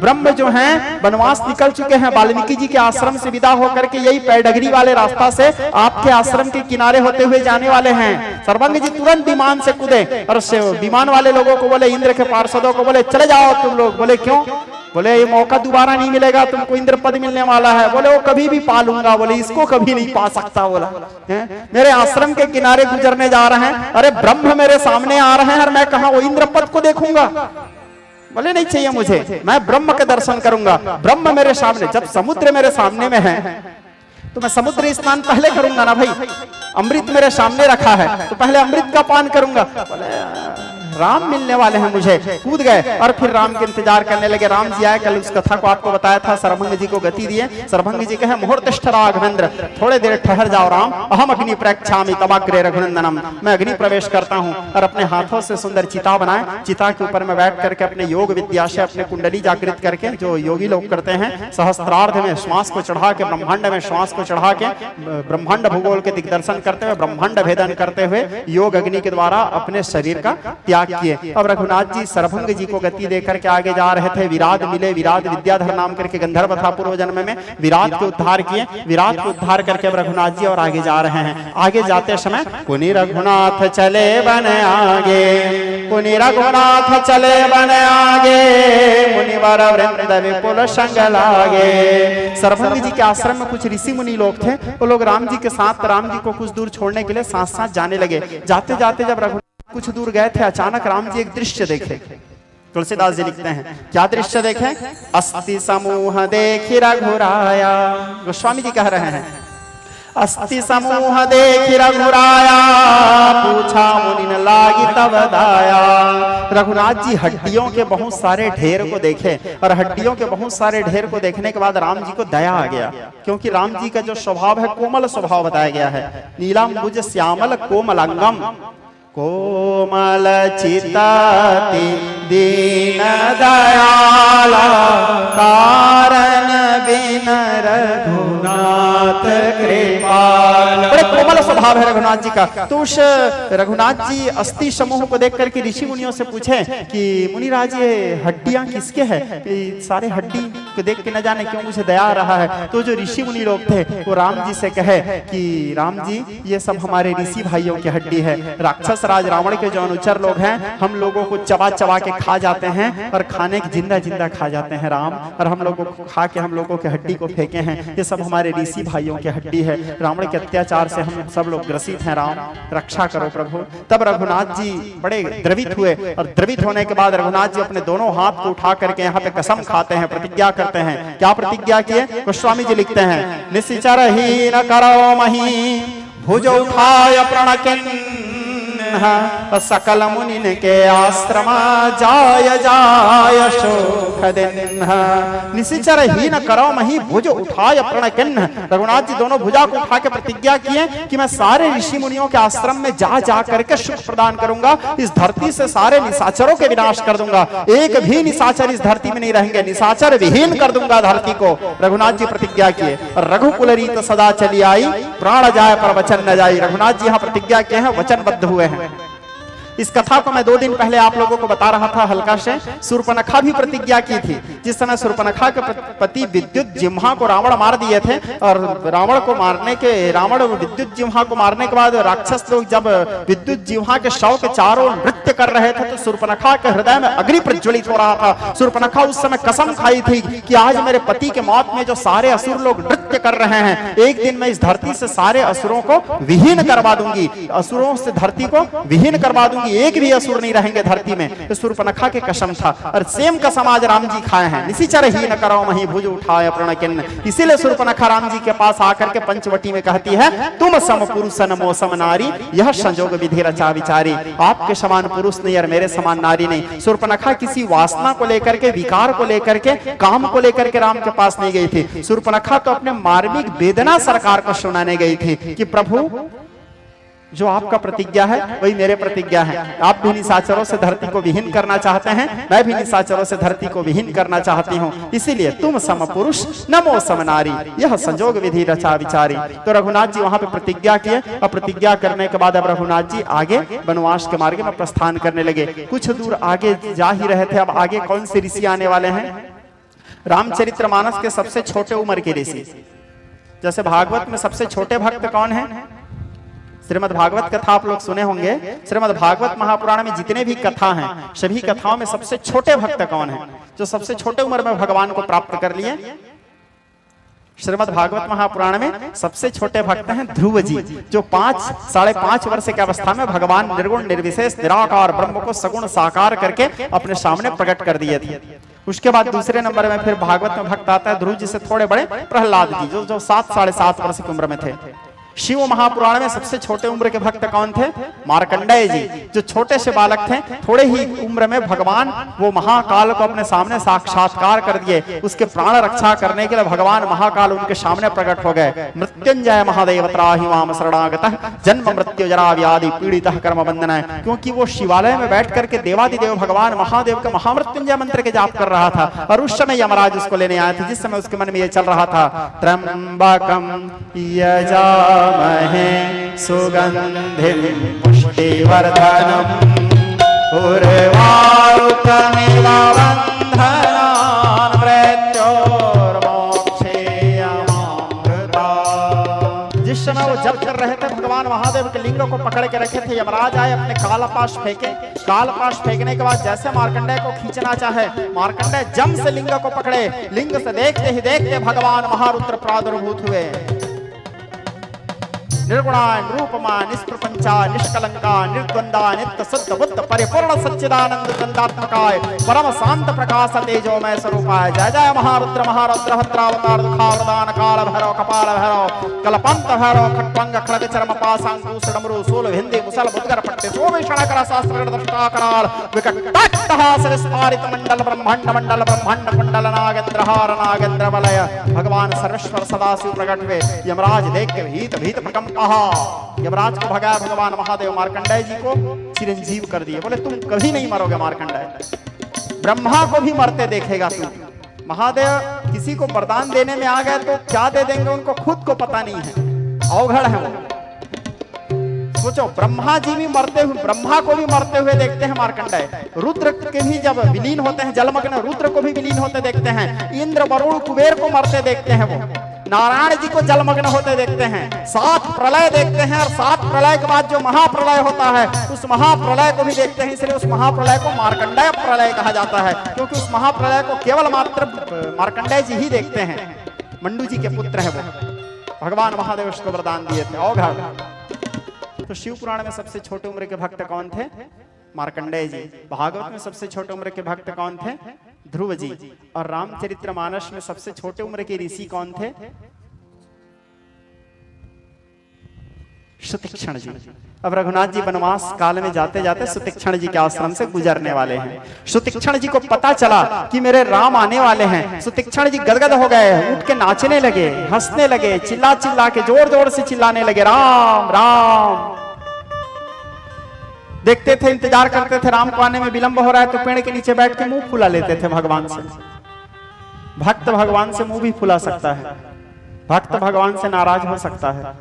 [SPEAKER 1] ब्रह्म जो हैं वनवास निकल चुके हैं, वाल्मीकि जी के आश्रम से विदा होकर के यही पैडगरी वाले रास्ता से आपके आश्रम के किनारे होते हुए जाने वाले हैं। सरभंग जी तुरंत विमान से कूदे और विमान वाले लोगों को बोले, इंद्र के पार्षदों को बोले चले जाओ तुम लोग। बोले क्यों? बोले ये मौका दोबारा नहीं मिलेगा, तुमको इंद्र पद मिलने वाला है। बोले वो कभी भी पा लूंगा। बोले इसको कभी नहीं पा सकता। बोला मेरे आश्रम के किनारे गुजरने जा रहे हैं, अरे ब्रह्म मेरे सामने आ रहे हैं और मैं कहा वो इंद्र पद को देखूंगा? बोले नहीं चाहिए मुझे, मैं ब्रह्म के दर्शन करूंगा। ब्रह्म मेरे सामने, जब समुद्र मेरे सामने में है तो मैं समुद्र स्नान पहले करूंगा ना भाई। अमृत मेरे सामने रखा है तो पहले अमृत का पान करूंगा। बोले राम मिलने वाले हैं मुझे। कूद गए और फिर राम के इंतजार करने लगे। राम जी आए, कल उस कथा को आपको बताया था। सरभंग जी को गति दिए। सरभंग जी कहे मुहूर्तिष्ठ राघवेंद्र, थोड़े देर ठहर जाओ राम। अहम अग्नि प्रक्षामि तवाग्रे रघुनंदनम, मैं अग्नि प्रवेश करता हूँ। और अपने हाथों से सुंदर चिता बनाए। चिता के ऊपर में बैठ करके अपने योग विद्या से अपने कुंडली जागृत करके, जो योगी लोग करते हैं, सहस्त्रार्ध में श्वास को चढ़ा के, ब्रह्मांड में श्वास को चढ़ा के, ब्रह्मांड भूगोल के दिग्दर्शन करते हुए, ब्रह्मांड भेदन करते हुए योग अग्नि के द्वारा अपने शरीर का त्याग किए। अब रघुनाथ जी सरभंग जी को गति देकर के आगे जा रहे थे। विराट मिले, विराट विद्याधर नाम करके गंधर्व था पूर्व जन्म में। विराट के उद्धार किए, विराट को उद्धार करके अब रघुनाथ जी और आगे जा रहे हैं। आगे जाते समय पुनि रघुनाथ चले बन आगे, पुनि रघुनाथ चले बन आगे, मुनिवर वृंद विपुल संग लागे। सरभंग जी के आश्रम में कुछ ऋषि मुनि लोग थे। वो लोग राम जी के साथ, राम जी को कुछ दूर छोड़ने के लिए साथ साथ जाने लगे। जाते जाते जब रघुनाथ कुछ दूर गए थे, अचानक राम जी एक दृश्य देखे। तुलसीदास जी लिखते हैं क्या दृश्य देखे? अस्थि समूह देखि रघुराया। गोस्वामी जी कह रहे हैं अस्थि समूह देखि रघुराया, पूछा मुनि न लागी तब दाया। रघुनाथ जी हड्डियों के बहुत सारे ढेर को देखे, और हड्डियों के बहुत सारे ढेर को देखने के बाद राम जी को दया आ गया। क्योंकि राम जी का जो स्वभाव है कोमल स्वभाव बताया गया है। नीलांबुज श्यामल कोमलांगम, कोमल चिताति दीन दयाला, कारण बिन रघुनाथ कृपाल। बड़े कोमल स्वभाव है रघुनाथ जी का। तो उस रघुनाथ जी अस्थि समूह को देख करके ऋषि मुनियों से पूछे कि मुनिराज ये हड्डियां किसके हैं? सारे हड्डी को देख के न जाने क्यों मुझे दया आ रहा है। तो जो ऋषि मुनि लोग थे वो राम जी से कहे कि राम जी ये सब हमारे ऋषि भाइयों की हड्डी है। राक्षस राज रावण के जो अनुचर लोग हैं, हम लोगों को चबा चबा के खा जाते हैं और खाने की जिंदा जिंदा खा जाते हैं राम, और हम लोगों को खा के हम लोगों के हड्डी को फेंके हैं। ये सब हमारे ऋषि भाइयों की हड्डी है। रावण के अत्याचार से हम सब लोग ग्रसित हैं, राम रक्षा करो प्रभु। तब रघुनाथ जी बड़े द्रवित हुए, और द्रवित होने के बाद रघुनाथ जी अपने दोनों हाथ को उठा करके यहाँ पे कसम खाते हैं, प्रतिज्ञा करते हैं। क्या प्रतिज्ञा किए? गोस्वामी जी लिखते हैं निश्चर ही न करो मही, भुज उठाय प्रण सकल मुनिन के आश्रम जाय जाय शोक दिन। निशिचर ही न करो मही भुज उठाय प्रण किन्न। रघुनाथ जी दोनों भुजा को उठा के प्रतिज्ञा किए कि मैं सारे ऋषि मुनियों के आश्रम में जा जा करके सुख प्रदान करूंगा, इस धरती से सारे निशाचरों के विनाश कर दूंगा, एक भी निशाचर इस धरती में नहीं रहेंगे, निशाचर विहीन कर दूंगा धरती को। रघुनाथ जी प्रतिज्ञा किए। रघुकुल रीत सदा चली आई, प्राण जाए पर वचन न जाई। रघुनाथ जी यहाँ प्रतिज्ञा किए हैं, वचनबद्ध हुए हैं। इस कथा को मैं 2 दिन पहले आप लोगों को बता रहा था हल्का से। शूर्पणखा भी प्रतिज्ञा की थी। जिस समय शूर्पणखा के पति विद्युत जिह्वा को रावण मार दिए थे, और रावण विद्युत जिह्वा को मारने के बाद राक्षस लोग जब विद्युत जिह्वा के शव के चारों नृत्य कर रहे थे, तो शूर्पणखा के हृदय में अग्नि प्रज्वलित हो रहा था। शूर्पणखा उस समय कसम खाई थी कि आज मेरे पति के मौत में जो सारे असुर लोग नृत्य कर रहे हैं, एक दिन मैं इस धरती से सारे असुरों को विहीन करवा दूंगी, असुरों से धरती को विहीन करवा दूंगी, एक भी असुर नहीं रहेंगे धरती में। शूर्पणखा के कसम था, और सेम कसम आज राम जी खाए हैं। निशिचर ही न करो मही भुज उठाय प्रण किन्न। इसीलिए शूर्पणखा राम जी के पास आकर के पंचवटी में कहती है, तुम सम पुरुष न मो सम नारी, यह संजोग विधि रचा विचारी। आपके समान पुरुष नहीं और मेरे समान नारी नहीं। शूर्पणखा किसी वासना को लेकर के, विकार को लेकर के, काम को लेकर के राम के पास नहीं गई थी। शूर्पणखा तो अपने मार्मिक वेदना सरकार को सुनाने गई थी कि प्रभु जो आपका प्रतिज्ञा है वही मेरे प्रतिज्ञा है। आप भी निशाचरों से धरती को विहीन करना चाहते हैं, मैं भी निशाचरों से धरती को विहीन करना चाहती हूँ, इसीलिए तुम सम पुरुष नमो सम नारी, यह संजोग विधि रचा विचारी। तो रघुनाथ जी वहां पे प्रतिज्ञा किए, और प्रतिज्ञा करने के बाद अब रघुनाथ जी आगे वनवास के मार्ग में प्रस्थान करने लगे। कुछ दूर आगे जा ही रहे थे, अब आगे कौन से ऋषि आने वाले हैं? रामचरितमानस के सबसे छोटे उम्र के ऋषि। जैसे भागवत में सबसे छोटे भक्त कौन है? श्रीमद् भागवत कथा आप लोग सुने होंगे। श्रीमद् भागवत महापुराण में जितने भी कथा हैं, सभी कथाओं में सबसे छोटे भक्त कौन है, जो सबसे छोटे उम्र में भगवान को प्राप्त कर लिए? श्रीमद् भागवत महापुराण में सबसे छोटे भक्त हैं ध्रुव जी, जो 5-5.5 वर्ष की अवस्था में भगवान निर्गुण निर्विशेष निराकार ब्रह्म को सगुण साकार करके अपने सामने प्रकट कर दिए थे। उसके बाद दूसरे नंबर में फिर भागवत में भक्त आता है ध्रुव जी से थोड़े बड़े प्रहलाद जी, जो 7-7.5 वर्ष की उम्र में थे। शिव महापुराण में सबसे छोटे उम्र के भक्त कौन थे? मार्कंडेय जी, जो छोटे से बालक थे, थोड़े ही उम्र में भगवान वो महाकाल को अपने सामने साक्षात्कार कर दिए। उसके प्राण रक्षा करने के लिए भगवान महाकाल उनके सामने प्रकट हो गए। मृत्युंजय महादेव त्राहि माम शरणागतः जन्म मृत्यु जरा व्याधि पीड़ितः कर्म बंधनः। क्योंकि वो शिवालय में बैठ करके देवादिदेव भगवान महादेव का महामृत्युंजय मंत्र के जाप कर रहा था, और उस समय यमराज उसको लेने आए थे, जिस समय उसके मन में ये चल रहा था, त्र्यंबकं यजामहे सुगंधिं पुष्टिवर्धनम् उर्वारुकमिव बन्धनान् मृत्योर्मोक्षेयमामृता। जिस समय वो जप कर रहे थे, भगवान महादेव के लिंग को पकड़ के रखे थे। यमराज आए, अपने कालपाश फेंके। कालपाश फेंकने के बाद जैसे मार्कंडेय को खींचना चाहे, मार्कंडेय जम से लिंग को पकड़े। लिंग से देखते ही देखते भगवान महारुद्र प्रादुर्भूत हुए। निर्गुणा निरूपमा निष्प्रपंचा निष्कलंका निर्द्वंदा नित्य शुद्ध बुद्ध परिपूर्ण सच्चिदानंद दंडात्मकाय परम शांत प्रकाश तेजोमय स्वरूपाय। जय जय महारुद्र महारुद्र भद्रावतार दुखावदान काल भैरव कपाल भैरव कलपंत भैरव खट्टंग खड़ग चरम पाशांकुश डमरू सूल हिंदी मुसल बुद्गर पट्टे सोमेषण कर शास्त्र दृष्टा कराल विकटहास विस्फारित मंडल ब्रह्मांड कुंडल नागेंद्र हार नागेंद्र वलय। भगवान सर्वेश्वर सदाशिव प्रकट हुए। यमराज देख के भीत भीत प्रकंप यमराज को भगाया भगवान महादेव। मार्कंडेय जी को चिरंजीव कर दिए, बोले तुम कभी नहीं मरोगे मार्कंडेय, ब्रह्मा को भी मरते देखेगा तू। महादेव किसी को वरदान देने में आ गए तो क्या दे देंगे उनको खुद को पता नहीं है, अवघड़ है वो। सोचो, ब्रह्मा जी भी मरते हुए, ब्रह्मा को भी मरते हुए देखते हैं मार्कंडेय। रुद्र के भी जब विलीन होते हैं जलमग्न, रुद्र को भी विलीन होते देखते हैं। इंद्र वरुण कुबेर को मरते देखते हैं वो। नारायण जी को जलमग्न होते देखते हैं। 7 प्रलय देखते हैं, और 7 प्रलय के बाद जो महाप्रलय होता है उस महाप्रलय को भी देखते हैं। इसलिए उस महाप्रलय को मार्कंडेय प्रलय कहा जाता है, क्योंकि उस महाप्रलय को केवल मात्र मार्कंडेय जी ही देखते हैं। मंडू जी के पुत्र है वो। भगवान महादेव उसको वरदान दिए थे अवघड़। तो शिव पुराण में सबसे छोटे उम्र के भक्त कौन थे? मार्कंडेय जी। भागवत में सबसे छोटे उम्र के भक्त कौन थे? ध्रुव जी। और रामचरितमानस में सबसे छोटे उम्र के ऋषि कौन थे? सुतीक्षण जी। अब रघुनाथ जी वनवास काल में जाते जाते सुतीक्षण जी के आश्रम से गुजरने वाले हैं। सुतीक्षण जी को पता चला कि मेरे राम आने वाले हैं। सुतीक्षण जी गदगद हो गए, उठ के नाचने लगे, हंसने लगे, चिल्ला चिल्ला के जोर जोर से चिल्लाने लगे, राम राम। देखते थे, इंतजार करते थे, राम को आने में विलंब हो रहा है तो पेड़ के नीचे बैठ के मुंह फुला लेते थे भगवान से। भक्त भगवान से मुंह भी फुला सकता है, भक्त भगवान से नाराज हो सकता है,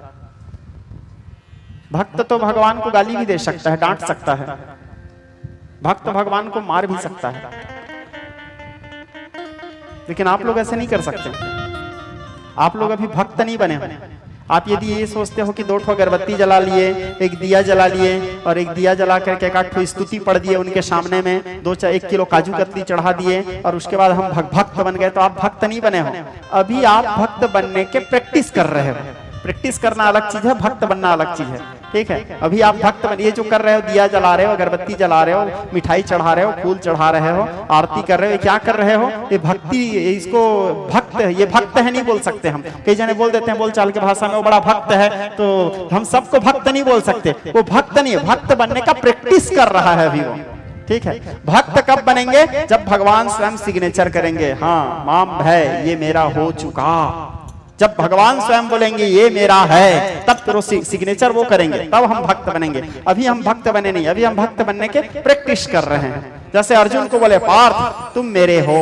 [SPEAKER 1] भक्त तो भगवान को गाली भी दे सकता है, डांट सकता है, भक्त भगवान को मार भी सकता है। लेकिन आप लोग ऐसे नहीं कर सकते। आप लोग अभी भक्त नहीं बने हो। आप यदि ये सोचते हो कि 2 ठो अगरबत्ती जला लिए, एक दिया जला लिए और एक दिया जला करके 1 ठो स्तुति पढ़ दिए उनके सामने में, 1 किलो काजू कतली चढ़ा दिए और उसके बाद हम भक्त बन गए, तो आप भक्त नहीं बने हो। अभी आप भक्त बनने के प्रैक्टिस कर रहे हो। प्रैक्टिस करना अलग चीज है, भक्त बनना अलग चीज है, ठीक है। अभी आप भक्त बनिए, जो कर रहे हो, दिया जला रहे हो, अगरबत्ती जला रहे हो, मिठाई चढ़ा रहे हो, फूल चढ़ा रहे हो, आरती कर रहे हो, क्या कर रहे हो? ये भक्ति, इसको भक्त है, ये भक्त है नहीं बोल सकते हम। कई जने बोल देते हैं बोलचाल की भाषा में वो बड़ा भक्त है, तो हम सबको भक्त नहीं बोल सकते। वो भक्त नहीं है, भक्त बनने का प्रैक्टिस कर रहा है अभी वो, ठीक है। भक्त कब बनेंगे? जब भगवान स्वयं सिग्नेचर करेंगे, हाँ माम है ये मेरा हो चुका। जब भगवान स्वयं बोलेंगे ये मेरा है, तब तो सिग्नेचर वो करेंगे, तब हम भक्त बनेंगे। अभी हम भक्त बने नहीं, अभी हम भक्त बनने के प्रैक्टिस कर रहे हैं। जैसे अर्जुन को बोले पार्थ तुम मेरे हो,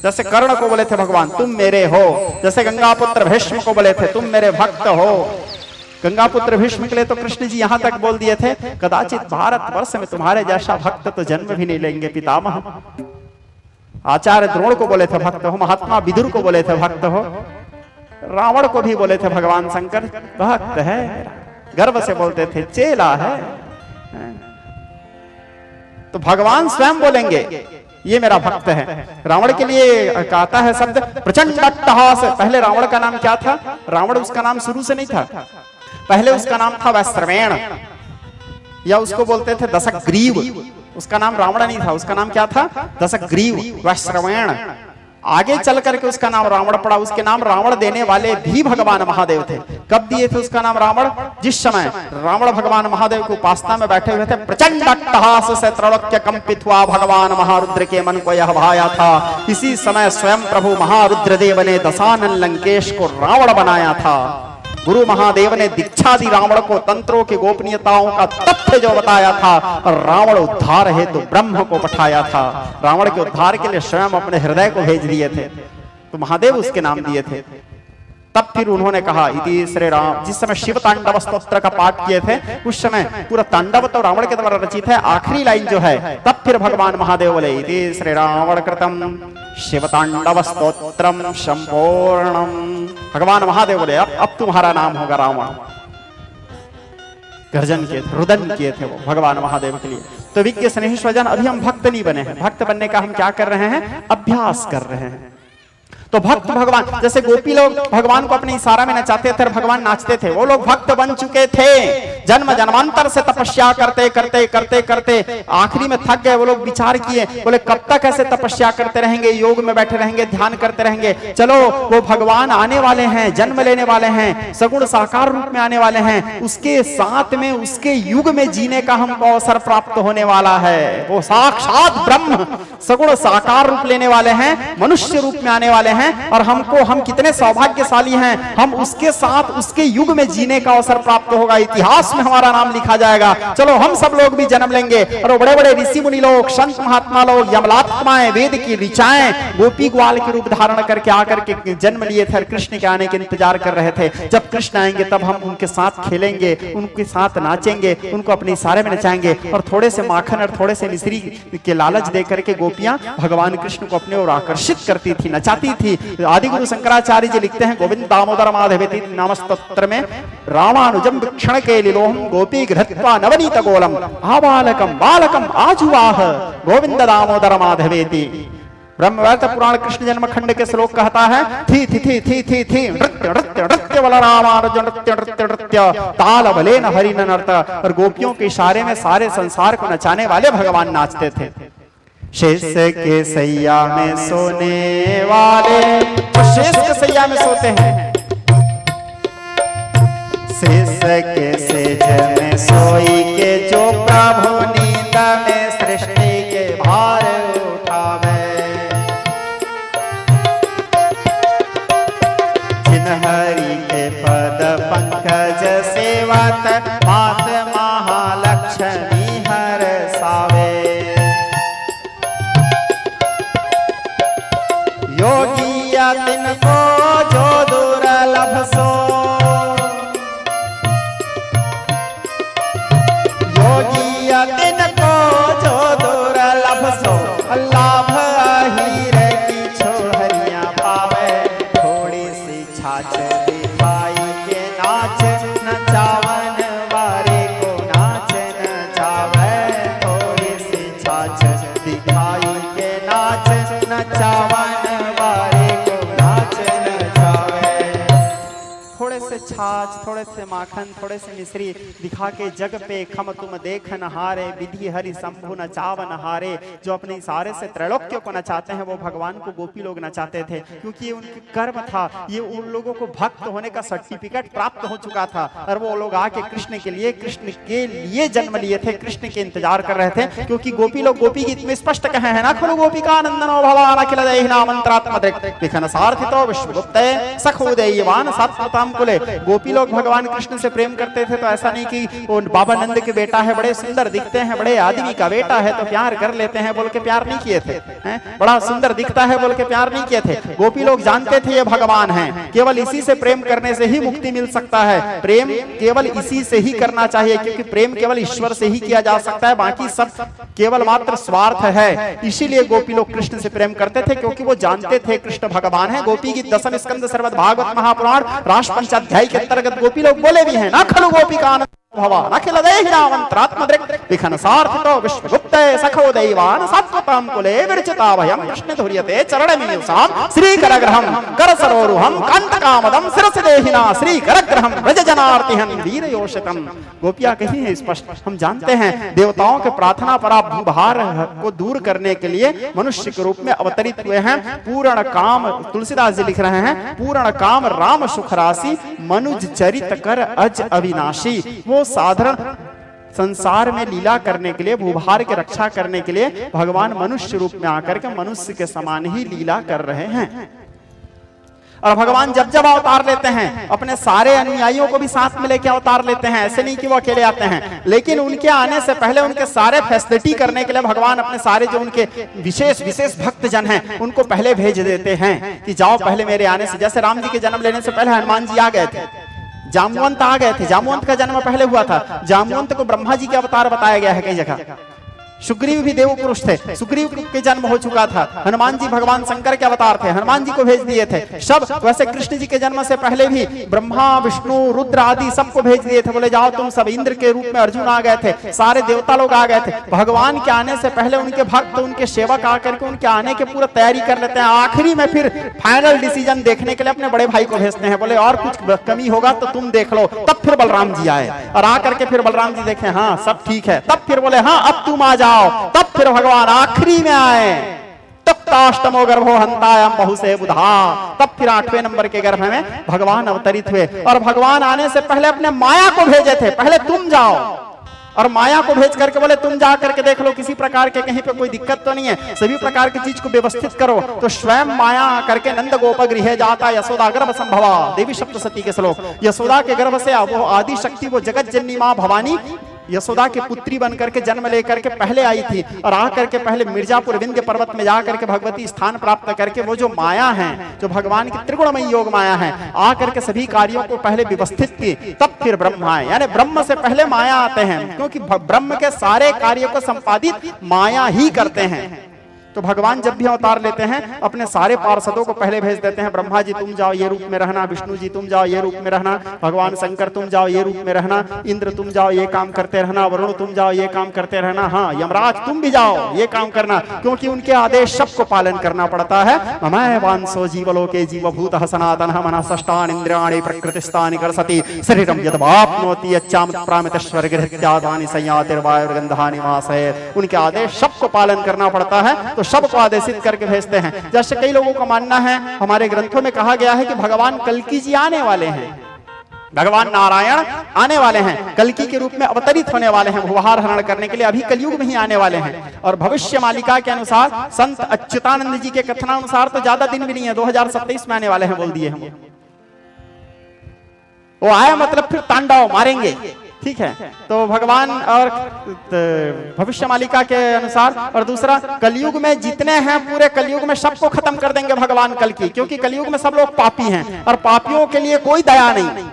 [SPEAKER 1] जैसे कर्ण को बोले थे भगवान तुम मेरे हो, जैसे गंगापुत्र भीष्म को बोले थे तुम मेरे भक्त हो। गंगापुत्र भीष्म के लिए तो कृष्ण जी यहां तक बोल दिए थे, कदाचित भारत वर्ष में तुम्हारे जैसा भक्त तो जन्म भी नहीं लेंगे पितामह। आचार्य द्रोण को बोले थे भक्त हो, महात्मा विदुर को बोले थे भक्त हो, रावण को भी बोले थे भगवान शंकर भक्त है, गर्व से बोलते थे चेला है। तो भगवान स्वयं बोलेंगे ये मेरा भक्त है। रावण के लिए कहता है शब्द प्रचंड अट्टहास। पहले रावण का नाम क्या था? रावण उसका नाम शुरू से नहीं था, पहले उसका नाम था वैश्रवेण, या उसको बोलते थे दशग्रीव। उसका नाम रावण नहीं था, उसका नाम क्या था? दशग्रीव, वैश्रवेण। आगे चल करके उसका नाम रावण पड़ा। उसके नाम रावण देने वाले भी भगवान महादेव थे। कब दिए थे उसका नाम रावण? जिस समय रावण भगवान महादेव की उपासना में बैठे हुए थे, प्रचंड अट्टहास से त्रैलोक्य कंपित हुआ भगवान महारुद्र के मन को यह भाया था। इसी समय स्वयं प्रभु महारुद्र देव ने दशानन लंकेश को रावण बनाया था। गुरु महादेव ने दीक्षा दी रावण को, तंत्रों की गोपनीयताओं का तथ्य जो बताया था, और रावण उद्धार है तो ब्रह्म को पठाया था। रावण के उद्धार के लिए स्वयं अपने हृदय को भेज दिए थे, तो महादेव उसके नाम दिए थे। तब फिर उन्होंने कहा इति श्री राम। जिस समय शिव तांडव स्तोत्र का पाठ किए थे, उस समय पूरा तांडव तो रावण के द्वारा रचित है, आखिरी लाइन जो है, तब फिर भगवान महादेव बोले इति श्री रावण कृतम शिव तांडव स्तोत्रम संपूर्णम। भगवान महादेव बोले अब तुम्हारा नाम होगा रावण। गर्जन किए थे, रुदन किए थे वो भगवान महादेव के लिए। तो विज्ञ स्नेही स्वजन, अभी हम भक्त नहीं बने हैं। भक्त बनने का हम क्या कर रहे हैं? अभ्यास कर रहे हैं। तो भक्त भगवान, जैसे गोपी लोग भगवान को अपने इशारा में नचाते थे और भगवान नाचते थे, वो लोग भक्त बन चुके थे। जन्म जन्मांतर से तपस्या करते करते करते करते आखिरी में थक गए। वो लोग विचार किए, बोले कब तक ऐसे तपस्या करते रहेंगे, योग में बैठे रहेंगे, ध्यान करते रहेंगे? चलो वो भगवान आने वाले हैं, जन्म लेने वाले हैं, सगुण साकार रूप में आने वाले हैं, उसके साथ में उसके युग में जीने का हमको अवसर प्राप्त होने वाला है। वो साक्षात ब्रह्म सगुण साकार रूप लेने वाले हैं, मनुष्य रूप में आने वाले हैं, और हम कितने सौभाग्यशाली हैं, हम उसके साथ उसके युग में जीने का अवसर प्राप्त होगा। इतिहास में हमारा नाम लिखा जाएगा। चलो हम सब लोग भी जन्म लेंगे, और बड़े बड़े ऋषि मुनि लोग, संत महात्मा लोग, यमलात्माएं, वेद की ऋचाएं गोपी ग्वाल के रूप धारण करके आकर के जन्म लिए थे, कृष्ण के आने के इंतजार कर रहे थे। जब कृष्ण आएंगे तब हम उनके साथ खेलेंगे, उनके साथ नाचेंगे, उनको अपने इशारे में नचाएंगे, और थोड़े से माखन और थोड़े से मिश्री के लालच दे करके गोपियां भगवान कृष्ण को अपने ओर आकर्षित करती थी, नचाती थी। आदि गुरु शंकराचार्य जी लिखते हैं गोविंद दामोदर माधवेति नाम स्तोत्र में, रामानुजम वीक्षण के लीलोहम गोपी गृहत्वा नवनीत गोलम आबालकम बालकम आजुवाह गोविंद दामोदर माधवेति। ब्रह्मवैवर्त पुराण कृष्ण जन्म खंड के श्लोक कहता है थी थी थी थी थी थी नृत्य नृत्य नृत्य बल रामानुज नृत्य नृत्य नृत्य ताल बले न हरि न नर्त। और गोपियों के इशारे में सारे संसार को नचाने वाले भगवान नाचते थे। शेष के सैया में सोने वाले, तो शेष के सैया में सोते हैं। शेष के सेज में सोई के जो प्रभु नींद में सृष्टि के भार उठावे, जिनहरि के पद पंकज सेवत मात महालक्ष्मी हर सावे, योगिया तिनको जो दुर्लभ सो, योगिया तिनको जो दुर्लभ सो, लाभ हीर की छोहरिया पावे, थोड़ी सी छाछ दिखाई के नाच नचावन वारे को नाच नचावे, थोड़ी सी छाछ दिखाई के नाच नचावन वारे को नाच नचावे। थोड़े से छाछ, थोड़े से माखन, थोड़े से मिश्री दिखा के जग पे खम तुम देख नहारे, विधि हरि शंभु नचाव नहारे। जो अपने इशारे से त्रैलोक्य को नचाते हैं वो भगवान को गोपी लोग नचाते थे, क्योंकि ये उनके कर्म था, ये उन लोगों को भक्त होने का सर्टिफिकेट प्राप्त हो चुका था, और वो लोग आके कृष्ण के लिए जन्म लिए थे, कृष्ण के इंतजार कर रहे थे। क्योंकि गोपी लोग गोपी गीत में स्पष्ट कहे हैं ना, खलु गोपिका नंदनो भवान अखिल देहिना मंत्रात्मदृक् विघ्न सार्थितो विश्वगुप्ते सखोदयवान सात्वताम कुले। गोपी लोग भगवान कृष्ण से प्रेम करते थे, तो ऐसा नहीं कि वो बाबा नंद के बेटा है, बड़े सुंदर दिखते हैं, बड़े आदमी का बेटा है तो प्यार कर लेते हैं बोल के प्यार नहीं किए थे, बड़ा सुंदर दिखता है बोल के प्यार नहीं किए थे। गोपी लोग जानते थे ये भगवान है, केवल इसी से प्रेम करने से ही मुक्ति मिल सकता है, प्रेम केवल इसी से ही करना चाहिए, क्योंकि प्रेम केवल ईश्वर से ही किया जा सकता है, बाकी सब केवल मात्र स्वार्थ है। इसीलिए गोपी लोग कृष्ण से प्रेम करते थे, क्योंकि वो जानते थे कृष्ण भगवान है। गोपी की दसम स्कंद श्रीमद् भागवत महापुराण रास पंचाध्याय के अंतर्गत गोपी लोग बोले भी हैं ना, खलु गोपिका भवान अखिल देहिना मंत्रात्मदृक् विघ्न सार्थितो विश्वगुप्ते सखोदयवान सात्वताम कुले विरचिताभयम् कृष्ण धुर्यते चरणमीयुषाम् श्रीकरग्रहम् करसरोरुहम् कांतकामदम् शिरसि देहिना श्रीकरग्रहम् व्रजजनार्तिहन् वीरयोषितम्। गोपियां कही है स्पष्ट, हम जानते हैं देवताओं के प्रार्थना पर आप भूभार को दूर करने के लिए मनुष्य के रूप में अवतरित हुए हैं। पूर्ण काम, तुलसीदास जी लिख रहे हैं, पूर्ण काम राम सुख राशि मनुज चरित कर अज अविनाशी। वो साधारण संसार में लीला करने के लिए, भूभार की रक्षा करने के लिए भगवान मनुष्य रूप में आकर के मनुष्य के समान ही लीला कर रहे हैं। और भगवान जब जब अवतार लेते हैं अपने सारे अनुयायियों को भी साथ में लेके अवतार लेते हैं, ऐसे नहीं कि वो अकेले आते हैं, लेकिन उनके आने से पहले उनके सारे फैसिलिटी करने के लिए भगवान अपने सारे जो उनके विशेष विशेष भक्त जन हैं उनको पहले भेज देते हैं कि जाओ पहले मेरे आने से। जैसे राम जी के जन्म लेने से पहले हनुमान जी आ गए थे, जामवंत आ गए थे, जामवंत का जन्म पहले हुआ था, जामवंत को ब्रह्मा जी के अवतार बताया गया है कई जगह। सुग्रीव भी देव पुरुष थे, सुग्रीव के जन्म हो चुका था। हनुमान जी भगवान शंकर के अवतार थे, हनुमान जी को भेज दिए थे सब। वैसे कृष्ण जी के जन्म से पहले भी ब्रह्मा विष्णु रुद्र आदि सबको भेज दिए थे, बोले जाओ तुम सब। इंद्र के रूप में अर्जुन आ गए थे, सारे देवता लोग आ गए थे। भगवान के आने से पहले उनके भक्त उनके सेवक आकर के उनके आने की पूरा तैयारी कर लेते हैं। आखिरी में फिर फाइनल डिसीजन देखने के लिए अपने बड़े भाई को भेजते हैं, बोले और कुछ कमी होगा तो तुम देख लो। तब फिर बलराम जी आए और आकर के फिर बलराम जी देखे हाँ सब ठीक है, तब फिर बोले हाँ अब तुम आ जाओ। तब फिर भगवान आखिरी में आए, तप्ताष्टमो गर्भो हंतायम बहु से बुधा। तब फिर 8वें नंबर के गर्भ में भगवान अवतरित हुए। और भगवान आने से पहले अपने माया को भेजे थे, पहले तुम जाओ, और माया को भेज करके बोले तुम जा करके देख लो किसी प्रकार के कहीं पे कोई दिक्कत तो नहीं है, सभी प्रकार की चीज को व्यवस्थित करो। तो स्वयं माया करके नंद गोप गृह जाता यशोदा गर्भ संभवा, देवी सप्तशती के श्लोक। यशोदा के गर्भ से वो आदि शक्ति, वो जगत जननी माँ भवानी यशोदा की पुत्री बनकर के जन्म लेकर के पहले आई थी, और आकर के पहले मिर्जापुर विंध्य पर्वत में जाकर के भगवती स्थान प्राप्त करके वो जो माया है, जो भगवान की त्रिगुणमयी योग माया है, आकर के सभी कार्यों को पहले व्यवस्थित की। तब फिर ब्रह्म आए, यानी ब्रह्म से पहले माया आते हैं, क्योंकि ब्रह्म के सारे कार्यों को संपादित माया ही करते हैं। तो भगवान जब भी अवतार लेते हैं अपने सारे पार्षदों को पहले भेज देते हैं, ब्रह्मा जी तुम जाओ ये रूप में रहना, विष्णु जी तुम जाओ ये रूप में रहना, भगवान शंकर तुम जाओ ये रूप में रहना, इंद्र तुम जाओ ये काम करते रहना, वरुण तुम जाओ ये काम करते रहना, हाँ यमराज तुम भी जाओ ये काम करना, क्योंकि उनके आदेश सबको पालन करना पड़ता है। ममैव वांसो जीवलोके जीवभूतः सनातनः मनः षष्ठानि इंद्रियाणि प्रकृतिस्थानि कर्षति शरीरं यद्वाप्नोति यच्चामृतप्रामितश्वर्गहृत्यादानि संयातिर्वायुर्गन्धानि वासयेत्। उनके आदेश सबको पालन करना पड़ता है, तो सबको आदेशित करके भेजते हैं। जैसे कई लोगों का मानना है, हमारे ग्रंथों में कहा गया है कि भगवान कल्की जी आने वाले हैं, भगवान नारायण आने वाले हैं, कल्कि के रूप में अवतरित होने वाले हैं, भवभार हरण करने के लिए अभी कलयुग में ही आने वाले हैं। और भविष्य मालिका के अनुसार संत अच्युतानंद जी के कथनानुसार तो ज्यादा दिन भी नहीं है, 2027 में आने वाले हैं बोल दिए हम। वो आया मतलब फिर तांडव मारेंगे, ठीक है। तो भगवान और भविष्य मालिका के अनुसार, और दूसरा कलयुग में जितने हैं पूरे कलयुग में सबको खत्म कर देंगे भगवान कल्कि, क्योंकि कलयुग में सब लोग पापी हैं और पापियों के लिए कोई दया नहीं,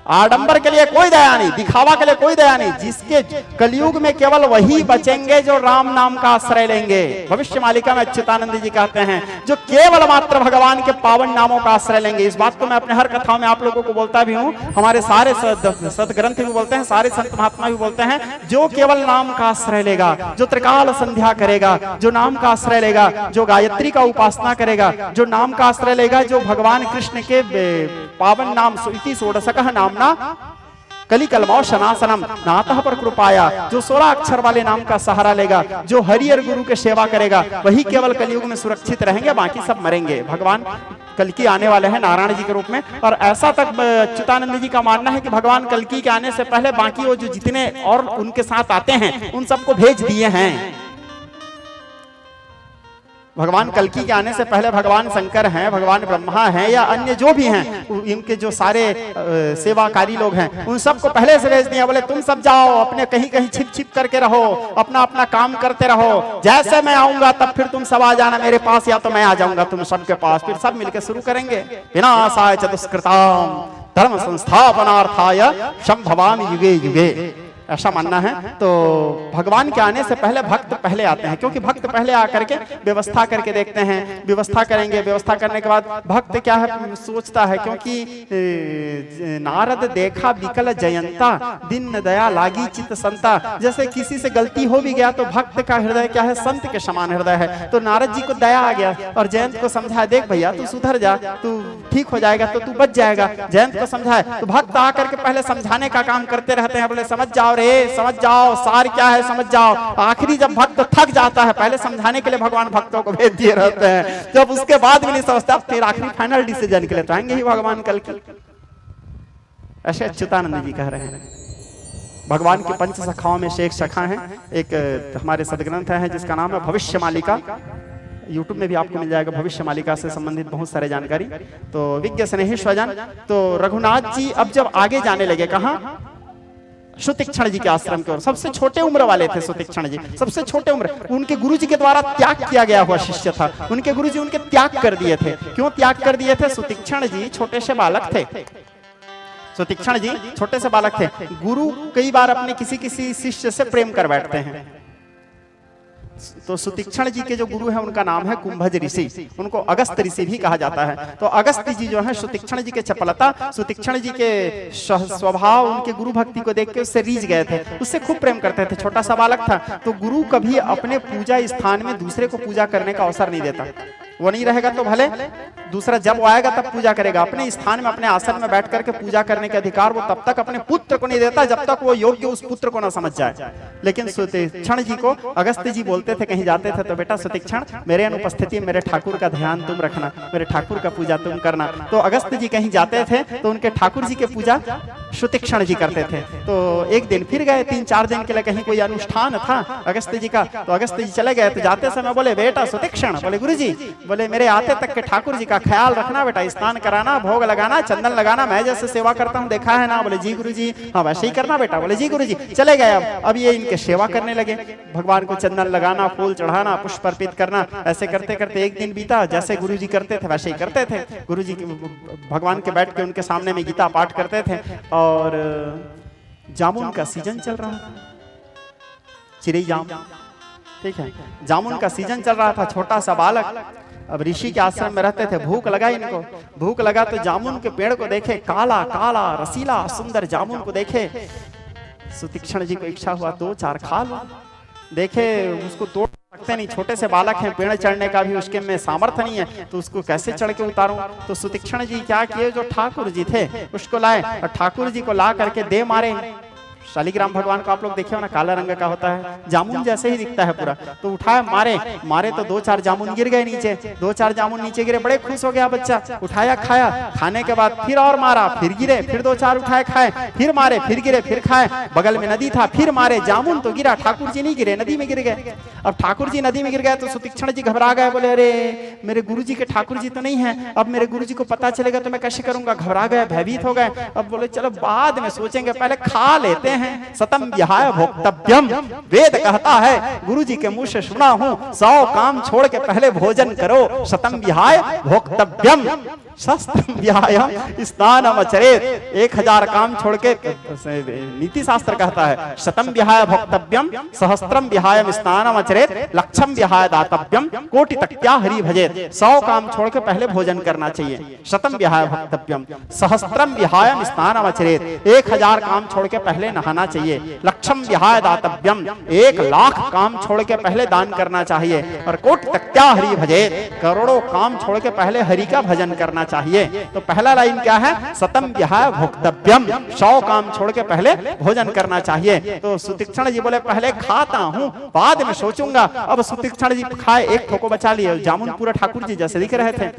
[SPEAKER 1] आडंबर के लिए कोई दया नहीं, दिखावा के लिए कोई दया नहीं। जिसके कलयुग में केवल वही बचेंगे जो राम नाम का आश्रय लेंगे। भविष्य मालिका में अच्युतानंद जी कहते हैं जो केवल मात्र भगवान के पावन नामों का आश्रय लेंगे। इस बात को मैं अपने हर कथाओं में आप लोगों को बोलता भी हूँ, हमारे सारे सदग्रंथ भी बोलते हैं, सारे संत महात्मा भी बोलते हैं, जो केवल नाम का आश्रय लेगा, जो त्रिकाल संध्या करेगा, जो नाम का आश्रय लेगा, जो गायत्री का उपासना करेगा, जो नाम का आश्रय लेगा, जो भगवान कृष्ण के पावन नाम इति षोडशकः नाम कलिकलमौ शनासनम नातः पर कृपाया, जो 16 अक्षर वाले नाम का सहारा लेगा, जो हरि और गुरु के सेवा करेगा, वही केवल कलयुग में सुरक्षित रहेंगे, बाकी सब मरेंगे। भगवान कल्कि आने वाले हैं नारायण जी के रूप में। और ऐसा तक अच्युतानंद जी का मानना है कि भगवान कल्कि के आने से पहले बाकी वो जो जितने और उनके साथ आते हैं उन सबको भेज दिए हैं। भगवान कल्कि के आने से पहले भगवान शंकर हैं, भगवान ब्रह्मा हैं, या अन्य जो भी हैं, इनके जो सारे सेवाकारी लोग हैं, उन सबको पहले से भेज दिया। बोले तुम सब जाओ, अपने कहीं कहीं छिप छिप करके रहो, अपना अपना काम करते रहो, जैसे मैं आऊंगा तब फिर तुम सब आ जाना मेरे पास, या तो मैं आ जाऊंगा तुम सबके पास, फिर सब मिलकर शुरू करेंगे। विनाशाय च दुष्कृताम धर्म संस्थापनार्थाय संभवामि युगे युगे, ऐसा मानना है। तो भगवान के आने से पहले भक्त पहले आते हैं, क्योंकि भक्त पहले आकर के व्यवस्था करके देखते हैं, व्यवस्था करेंगे, व्यवस्था करने के बाद भक्त क्या है सोचता है, क्योंकि नारद देखा विकल जयंता दिन दया लागी चित संता, जैसे किसी से गलती हो भी गया तो भक्त का हृदय क्या है, संत के समान हृदय है। तो नारद जी को दया आ गया और जयंत को समझाया, देख भैया तू सुधर जा, तू ठीक हो जाएगा तो तू बच जाएगा। जयंत को समझाए तो भक्त आकर के पहले समझाने का काम करते रहते हैं, बोले समझ जाओ रे, समझ जाओ, सार क्या है समझ जाओ। आखिरी जब भक्त थक जाता है, पहले समझाने के लिए भगवान भक्तों को भेज दिए रहते हैं, जब उसके बाद भी नहीं समझता फिर आखिरी फाइनल डिसीजन के लिए तो आएंगे ही भगवान कल्कि। ऐसे अच्युतानंद जी कह रहे हैं। भगवान के पंच सखाओं में से एक सखा है, एक हमारे सदग्रंथ है जिसका नाम है भविष्य मालिका। यूट्यूब में भी आपको मिल जाएगा भविष्य मालिका से संबंधित बहुत सारे जानकारी। तो विज्ञ स्नेही स्वजन, तो रघुनाथ जी अब जब आगे जाने लगे, कहाँ, सुतीक्ष्ण जी के आश्रम की ओर। सबसे छोटे उम्र वाले थे सुतीक्ष्ण जी, सबसे छोटे उम्र। उनके गुरु जी के द्वारा त्याग किया गया हुआ शिष्य था, उनके गुरु जी उनके त्याग कर दिए थे। क्यों त्याग कर दिए थे? सुतीक्ष्ण जी छोटे से बालक थे, सुतीक्ष्ण जी छोटे से बालक थे। गुरु कई बार अपने किसी किसी शिष्य से प्रेम कर बैठते हैं। तो सुतीक्ष्ण जी के जो गुरु है उनका नाम है कुंभज ऋषि, उनको अगस्त ऋषि भी कहा जाता है। तो अगस्त जी जो है सुतीक्ष्ण जी के चपलता, सुतीक्ष्ण जी के स्वभाव, उनके गुरु भक्ति को देख के उससे रीझ गए थे, उससे खूब प्रेम करते थे। छोटा सा बालक था, तो गुरु कभी अपने पूजा स्थान में दूसरे को पूजा करने का अवसर नहीं देता। वो नहीं रहेगा तो भले दूसरा जब वो आएगा तब पूजा करेगा, अपने स्थान में अपने आसन में बैठ करके पूजा करने के अधिकार वो तब तक अपने पुत्र को नहीं देता जब तक वो योग्य उस पुत्र को ना समझ जाए। लेकिन सुतीक्ष्ण जी को अगस्त जी बोलते थे, कहीं जाते थे तो बेटा सुतीक्ष्ण मेरे अनुपस्थिति मेरे ठाकुर का ध्यान तुम रखना, मेरे ठाकुर का पूजा तुम करना। तो अगस्त जी कहीं जाते थे तो उनके ठाकुर जी के पूजा सुतीक्ष्ण जी करते थे। तो एक दिन फिर गए, 3-4 दिन के लिए कहीं कोई अनुष्ठान था अगस्त जी का, तो अगस्त जी चले गए। तो जाते समय बोले बेटा सुतीक्ष्ण, बोले गुरु जी, बोले मेरे आते तक के ठाकुर जी का ख्याल रखना बेटा, स्नान कराना, भोग लगाना, चंदन लगाना, मैं जैसे सेवा करता हूँ देखा है ना? बोले जी गुरु जी, हाँ वैसे ही करना बेटा। बोले जी गुरु जी। चले गए। अब ये इनके सेवा करने लगे, भगवान को चंदन लगाना, फूल चढ़ाना, पुष्प अर्पित करना। ऐसे करते करते एक दिन बीता, जैसे गुरु जी करते थे वैसे ही करते थे। गुरु जी भगवान के बैठ के उनके सामने में गीता पाठ करते थे। और जामुन का सीजन चल रहा था, चिरई जाम, ठीक है, जामुन का सीजन चल रहा था। छोटा सा बालक अब ऋषि के आश्रम में रहते थे, भूख लगा इनको, भूख लगा तो जामुन के पेड़ को देखे, काला काला रसीला सुंदर जामुन को देखे। सुतीक्ष्ण जी को इच्छा हुआ 2-4 खा लो। देखे उसको तोड़ सकते नहीं, छोटे से बालक हैं, पेड़ चढ़ने का भी उसके में सामर्थ्य नहीं है, तो उसको कैसे चढ़ के उतारूं? तो सुतीक्ष्ण जी क्या किए, जो ठाकुर जी थे उसको लाए और ठाकुर जी को ला करके दे मारे शालिग्राम भगवान को आप लोग देखे हो ना, काला रंग का होता है, जामुन जैसे ही दिखता है पूरा। तो उठाया मारे मारे तो 2-4 जामुन गिर गए नीचे, 2-4 जामुन नीचे गिरे, बड़े खुश हो गया बच्चा, उठाया खाया, खाने के बाद फिर और मारा, फिर गिरे, फिर 2-4 उठाए खाए, फिर मारे, फिर गिरे, फिर खाए, बगल में नदी था, फिर मारे, जामुन तो गिरा, ठाकुर जी नहीं गिरे, नदी में गिर गए। अब ठाकुर जी नदी में गिर गए तो सुतीक्ष्ण जी घबरा गए, बोले अरे मेरे गुरुजी के ठाकुर जी तो नहीं है, अब मेरे गुरुजी को पता चलेगा तो मैं कैसे करूंगा, घबरा गए, भयभीत हो गए। अब बोले चलो बाद में सोचेंगे, पहले खा लेते हैं। सतम विहाय भोक्तव्यम, वेद कहता है, गुरुजी के मुंह से सुना हूं, 100 काम छोड़ के पहले भोजन करो। शतम विहाय भोक्तव्यम, शस्त्रम विहाय स्नानम आचरेत, 1000 काम छोड़ के, नीति शास्त्र कहता है, शतम विहाय भोक्तव्यम, सहस्त्रम विहाय स्नानम आचरेत, लक्षम विहाय दातव्यम, कोटि तक्त्या हरि भजेत। 100 काम छोड़ के पहले भोजन करना चाहिए। शतम विहाय भोक्तव्यम, सहस्त्रम विहाय स्नानम आचरेत, 1000 काम छोड़ के पहले नहाना चाहिए। लक्षम विहाय दातव्यम, 1,00,000 काम छोड़ के पहले दान करना चाहिए। और कोटि तक्त्या हरि भजेत, करोड़ों काम छोड़ के पहले हरि का भजन करना चाहिए। तो पहला लाइन क्या है, सतम विहाय भोक्तव्यम, 100 काम छोड़ के पहले भोजन करना चाहिए। तो सुतीक्ष्ण जी बोले पहले खाता हूं, बाद में सोचूंगा। अब सुतीक्ष्ण जी खाए, एक ठोको बचा लिए, जामुन पूरा ठाकुर जी जैसे दिख रहे थे,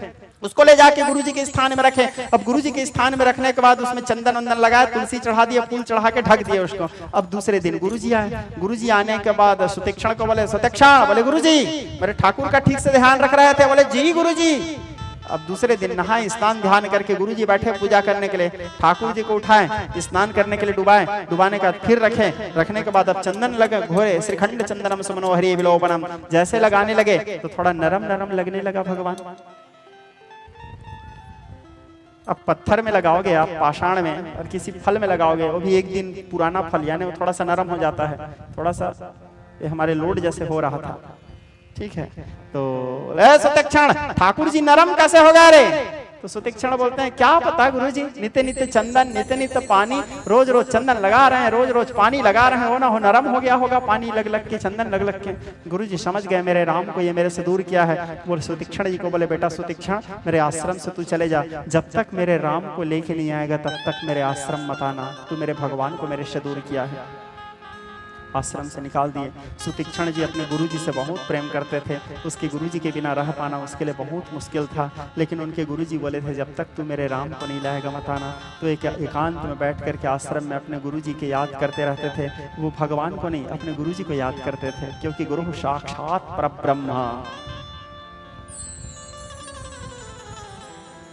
[SPEAKER 1] उसको ले जाके गुरुजी के स्थान में रखे। अब गुरुजी के स्थान में रखने के बाद उसमें चंदन वंदन लगाया, तुलसी चढ़ा दिया, फूल चढ़ा के ढक दिया उसको। अब दूसरे दिन गुरुजी आए, गुरुजी आने के बाद सुतीक्ष्ण को बोले, सुतीक्ष्ण, बोले गुरुजी मेरे ठाकुर का ठीक से ध्यान रख रहे थे, बोले जी गुरुजी। अब दूसरे दिन नहाए, स्नान ध्यान करके गुरुजी बैठे पूजा करने के लिए, ठाकुर जी को उठाए, स्नान करने के लिए डुबाए, डुबाने का फिर रखे, रखने के बाद अब चंदन लगे, घोरे श्रीखंड चंदनम सुमनोहरि विलोपनम, जैसे लगाने लगे तो थोड़ा नरम नरम लगने लगा भगवान। अब पत्थर में लगाओगे आप, पाषाण में, और किसी फल में लगाओगे, वो भी एक दिन पुराना फल, यानी वो थोड़ा सा नरम हो जाता है, थोड़ा सा ये हमारे लोड जैसे हो रहा था, ठीक है। तो सुतीक्ष्ण, ठाकुर जी नरम कैसे हो गए रे? तो सुतीक्ष्ण बोलते हैं क्या पता गुरुजी, नित्य नित्य चंदन, नित्य नित्य पानी, रोज रोज चंदन लगा रहे हैं, रोज रोज पानी लगा रहे हैं, हो ना हो नरम हो गया होगा, पानी लग लग के, चंदन लग लग के। गुरुजी समझ गए मेरे राम को ये मेरे से दूर किया है। बोले सुतीक्ष्ण जी को, बोले बेटा सुतीक्ष्ण, मेरे आश्रम से तू चले जा, जब तक मेरे राम को लेके नहीं आएगा तब तक मेरे आश्रम मत आना, तू मेरे भगवान को मेरे से दूर किया है। आश्रम से निकाल दिए। सुतीक्ष्ण जी अपने गुरुजी से बहुत प्रेम करते थे, उसके गुरुजी के बिना रह पाना उसके लिए बहुत मुश्किल था, लेकिन उनके गुरुजी बोले थे जब तक तू मेरे राम को नहीं लाएगा मत आना। तो एक एकांत में बैठ करके आश्रम में अपने गुरुजी के याद करते रहते थे। वो भगवान को नहीं, अपने गुरुजी को याद करते थे, क्योंकि गुरु साक्षात परब्रह्म।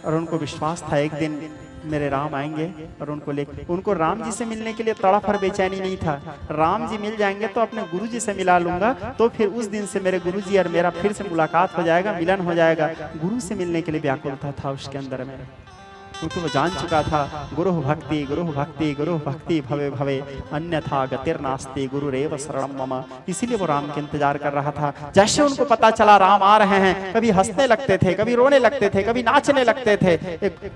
[SPEAKER 1] और उनको विश्वास था एक दिन मेरे राम आएंगे और उनको राम जी से मिलने के लिए तड़प और बेचैनी नहीं था। राम जी मिल जाएंगे तो अपने गुरु जी से मिला लूंगा, तो फिर उस दिन से मेरे गुरु जी और मेरा फिर से मुलाकात हो जाएगा, मिलन हो जाएगा। गुरु से मिलने के लिए व्याकुलता था उसके अंदर में, क्योंकि वो जान चुका था गुरु भक्ति गुरु भक्ति गुरु भक्ति भवे भवे अन्यथा गतिर्नास्ति गुरुरेव शरणम मम। इसीलिए वो राम के इंतजार कर रहा था। जैसे उनको पता चला राम आ रहे हैं, कभी हंसने लगते थे, कभी रोने लगते थे, कभी नाचने लगते थे।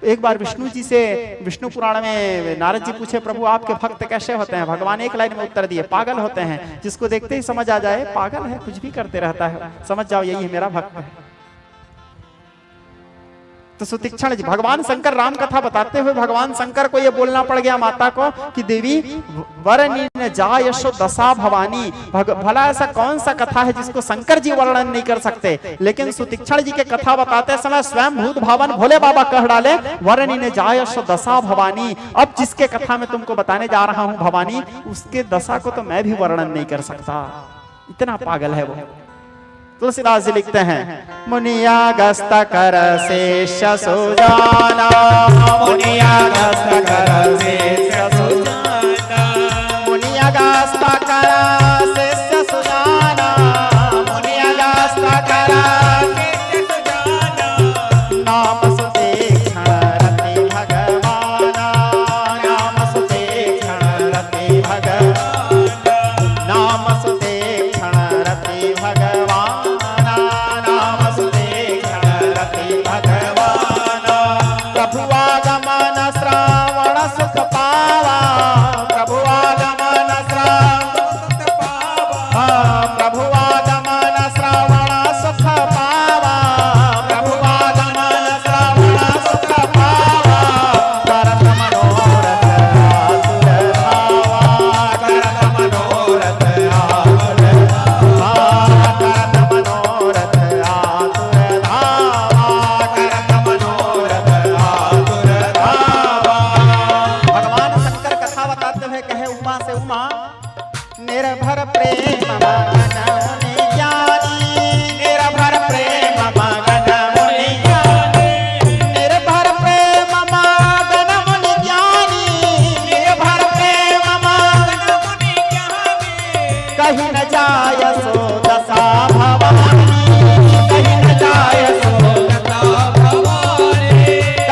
[SPEAKER 1] एक बार विष्णु जी से, विष्णु पुराण में नारद जी पूछे प्रभु आपके भक्त कैसे होते हैं? भगवान एक लाइन में उत्तर दिए, पागल होते हैं। जिसको देखते ही समझ आ जाए पागल है, कुछ भी करते रहता है, समझ जाओ यही है मेरा भक्त है। तो सुतीक्ष्ण जी, भगवान शंकर राम कथा बताते हुए भगवान शंकर को ये बोलना पड़ गया माता को कि देवी वरनी न जायशो दशा भवानी। भला ऐसा कौन सा कथा है जिसको शंकर जी वर्णन नहीं कर सकते, लेकिन सुतीक्ष्ण जी के कथा बताते समय स्वयं भूत भावन भोले बाबा कह डाले वरनी न जायशो दशा भवानी। अब जिसके कथा में तुमको बताने जा रहा हूं भवानी, उसके दशा को तो मैं भी वर्णन नहीं कर सकता, इतना पागल है वो। तुलसीदास जी लिखते हैं मुनिया गस्त कर शेष सुजाना, मुनिया गस्त कर शेष सुजाना, मुनिया गस्त कर शेष सुजाना, मुनिया गस्त कर शेष सुजाना। नाम सुतीक्ष्ण रति भगवाना, नाम सुतीक्ष्ण रति भगवाना, नाम सुतीक्ष्ण रति भगवान, प्रभुआगमन श्रावण सुख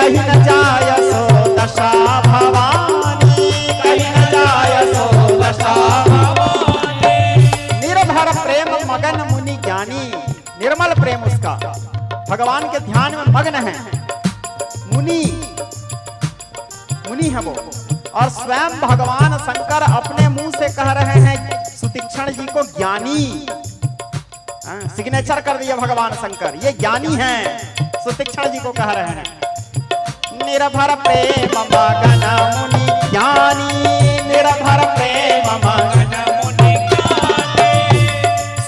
[SPEAKER 1] कहीं न जाय सो दशा भवानी, कहीं न जाय सो दशा भवानी। निर्भर प्रेम मगन मुनि ज्ञानी, निर्मल प्रेम उसका, भगवान के ध्यान में मग्न है। मुनि है वो, और स्वयं भगवान शंकर अपने मुंह से कह रहे हैं सुतीक्षण जी को ज्ञानी। सिग्नेचर कर दिया भगवान शंकर, ये ज्ञानी हैं, सुतीक्षण जी को कह रहे हैं। निर्भर प्रेम मगन मुनि ज्ञानी, निर्भर प्रेम मगन मुनि ज्ञानी।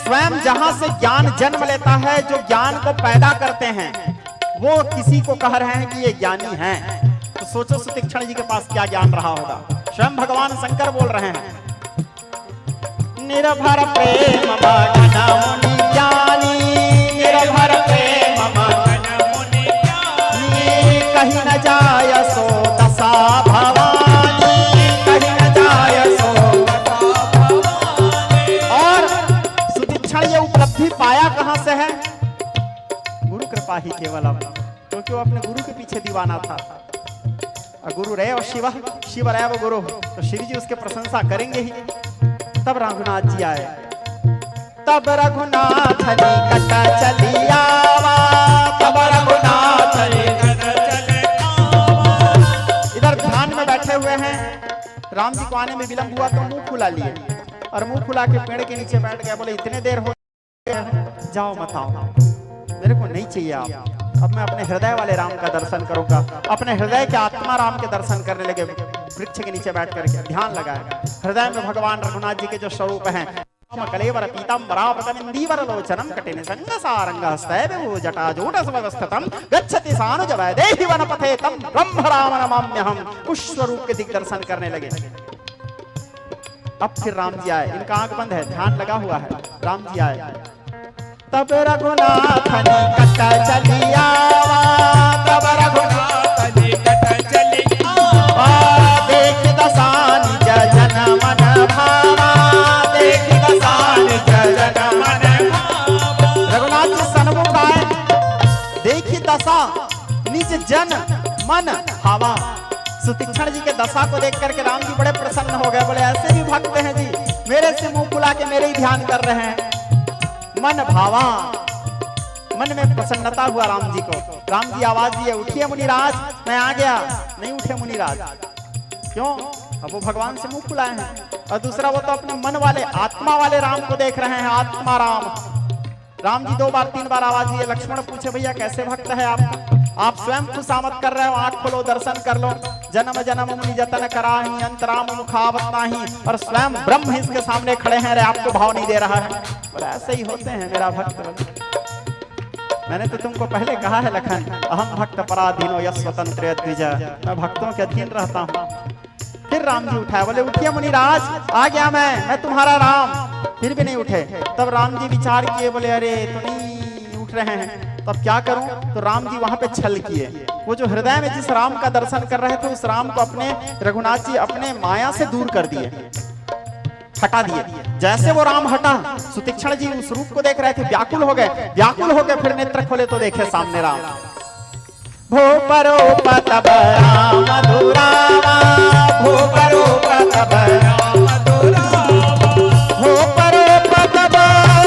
[SPEAKER 1] स्वयं जहां से ज्ञान जन्म लेता है, जो ज्ञान को पैदा करते हैं, वो किसी को कह रहे हैं कि ये ज्ञानी हैं। तो सोचो सुतीक्षण जी के पास क्या ज्ञान रहा होगा। स्वयं भगवान शंकर बोल रहे हैं, निर्भर प्रेम मगन मुनि ज्ञानी, निर्भर प्रेम मगन मुनि ज्ञानी। कहीं न जाय सो दशा भवानी, कहीं न जाय सो दशा भवानी। और सुतीक्षण ये उपलब्धि पाया कहां से है? गुरु कृपा ही केवलम, क्योंकि वो अपने गुरु के पीछे दीवाना था। गुरु रहे और शिव रहे वो गुरु, तो श्री जी उसके प्रशंसा करेंगे ही। तब रघुनाथ जी आए, तब रघुनाथ निकट चली आवा, तब रघुनाथ निकट चली आवा। इधर ध्यान में बैठे हुए हैं, राम जी को आने में विलंब हुआ तो मुंह फुला लिए, और मुंह फुला के पेड़ के नीचे बैठ गए। बोले इतने देर हो जाओ मत आओ, मेरे को नहीं चाहिए आप, अब मैं अपने हृदय वाले राम का दर्शन करूंगा। अपने हृदय के आत्मा राम के दर्शन करने लगे, वृक्ष के नीचे बैठ करके ध्यान लगाया। हृदय में भगवान रघुनाथ जी के जो स्वरूप हैं, कलेवर पीतांबरापतमिंदीवर लोचनम कटिन संगसारंग हस्तैव जटाजूट समवस्थितम गच्छति सानुज वैदेही वनपथे तम ब्रह्म राम नमाम्यहम्। उस स्वरूप के दिग्दर्शन करने लगे। अब फिर राम जी आए, इनका आंख बंद है, ध्यान लगा हुआ है। राम जी आए, तब रघुनाथ निकट चली आवा, तब रघुनाथ निकट चली आवा। देख दशा निज जन मन भावा, देख दशा निज जन मन भावा। रघुनाथ जी सन्मुख आए, देखी दशा निज जन मन भावा। सुतीक्षण जी के दशा को देख करके राम जी बड़े प्रसन्न हो गए। बोले ऐसे भी भक्त हैं जी, मेरे से मुंह फुला के मेरे ही ध्यान कर रहे हैं। मन भावा, मन में प्रसन्नता हुआ राम जी को। राम जी आवाज दिए, उठिए मुनिराज, मैं आ गया। नहीं उठे मुनिराज, क्यों? अब वो भगवान से मुंह फुलाए हैं। और दूसरा, वो तो अपने मन वाले आत्मा वाले राम को देख रहे हैं, आत्मा राम। राम जी 2 बार 3 बार आवाज दिए। लक्ष्मण पूछे, भैया कैसे भक्त है आप स्वयं खुशामद कर रहे हो, आंख खोलो दर्शन कर लो। जन्म जन्म मुनि जतन कराही, अंतराम मुखावत नाही। और स्वयं ब्रह्म इसके सामने खड़े हैं, अरे आपको भाव नहीं दे रहा है। बोले ऐसे ही होते हैं मेरा भक्त। मैंने तो तुमको पहले कहा है लखन, अहम भक्त पराधीनो यः स्वतंत्र द्विज, मैं भक्तों के अधीन रहता हूँ। फिर राम जी उठाए, बोले उठिए मुनिराज, आ गया मैं तुम्हारा राम। फिर भी नहीं उठे। तब राम जी विचार किए, बोले अरे तो नहीं उठ रहे हैं, तब क्या करूं? तो राम जी वहां पे छल किए। वो जो हृदय में जिस राम का दर्शन कर रहे थे, उस राम को अपने रघुनाथ जी अपने माया से दूर कर दिए, हटा दिए। जैसे वो राम हटा, सुतीक्षण जी उस रूप को देख रहे थे, व्याकुल हो गए। व्याकुल हो गए, फिर नेत्र खोले तो देखे सामने राम। भूपरो पतब राम मधुरावा, भूपरो पतब राम मधुरावा, भूपरो पतब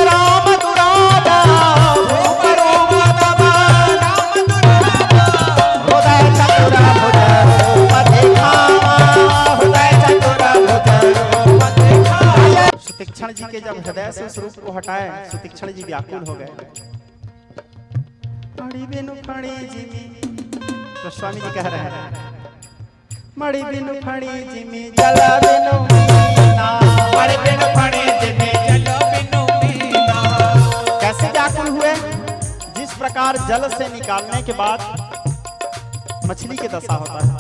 [SPEAKER 1] राम मधुरावा, भूपरो पतब राम मधुरावा। हृदय चतुर भुज देखा, हृदय चतुर भुज देखा। सुतीक्षण जी के जब हृदय से उस रूप को हटाए, सुतीक्षण जी व्याकुल हो गए। मणि बिनु फणी जिमी, तो स्वामी जी कह रहे हैं, मणि बिनु फणी जिमी जल बिनु मीना, मणि बिनु फणी जिमी जल बिनु मीना। कैसे व्याकुल हुए? जिस प्रकार जल से निकालने के बाद मछली की दशा होता है,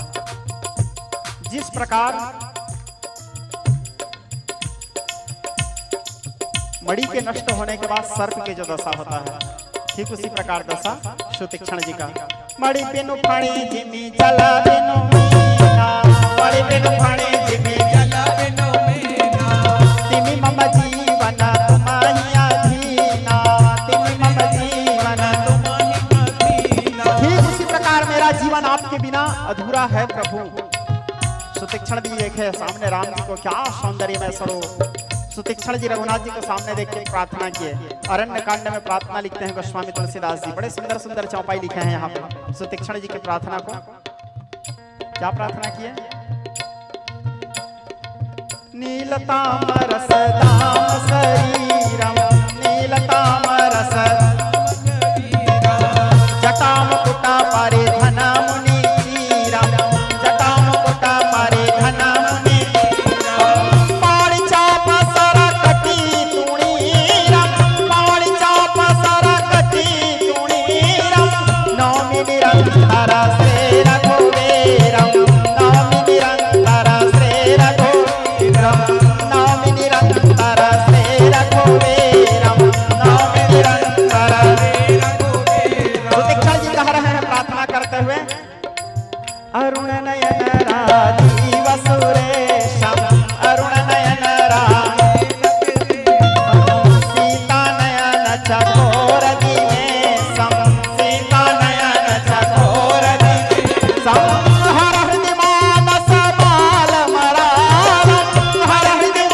[SPEAKER 1] जिस प्रकार मणि के नष्ट होने के बाद सर्प के जो दशा होता है, ठीक उसी प्रकार दशा सुतीक्षण जी का। मणि बिनु फणी जिमी जल बिनु मीना, मणि बिनु फणी जिमी जल बिनु मीना। तिमि मम जीवन तुम्हारी अधीना, तिमि मम जीवन तुम्हारी अधीना। ठीक उसी प्रकार मेरा जीवन आपके आपके बिना अधूरा है प्रभु। सुतीक्षण जी देखे सामने राम जी को, क्या सौंदर्य में स्वरूप। सुतीक्षण जी रघुनाथ जी को सामने देख के प्रार्थना किए। अरण्य कांड में प्रार्थना लिखते हैं गोस्वामी तुलसीदास जी, बड़े सुंदर सुंदर चौपाई लिखे हैं यहाँ पे सुतीक्षण जी की प्रार्थना को। क्या प्रार्थना किए? नीलतामरस दाम शरीरम, नीलतामरस जटामुकुटा परिधन मुनि चीरम, जटामुकुटा परिधन मुनि पाणि चाप सरकटी तुणीरम, पाणि चाप सरकटी तुणीरम, नौमि निरंतर श्री रघुवीरम, नौमि निरंतर श्री रघुवीरम, नौमि निरंतर श्री रघुवीरम, नौमि निरंतर। सुतीक्षण जी कह रहे हैं प्रार्थना करते हुए, अरुण नयन राजीव सुरेशम, अरुण नयन सीता नयन चकोर दिनेशम, सीता नयन चकोर दिनेशम, हर हृदय मानस बाल मरालम, हर हृदय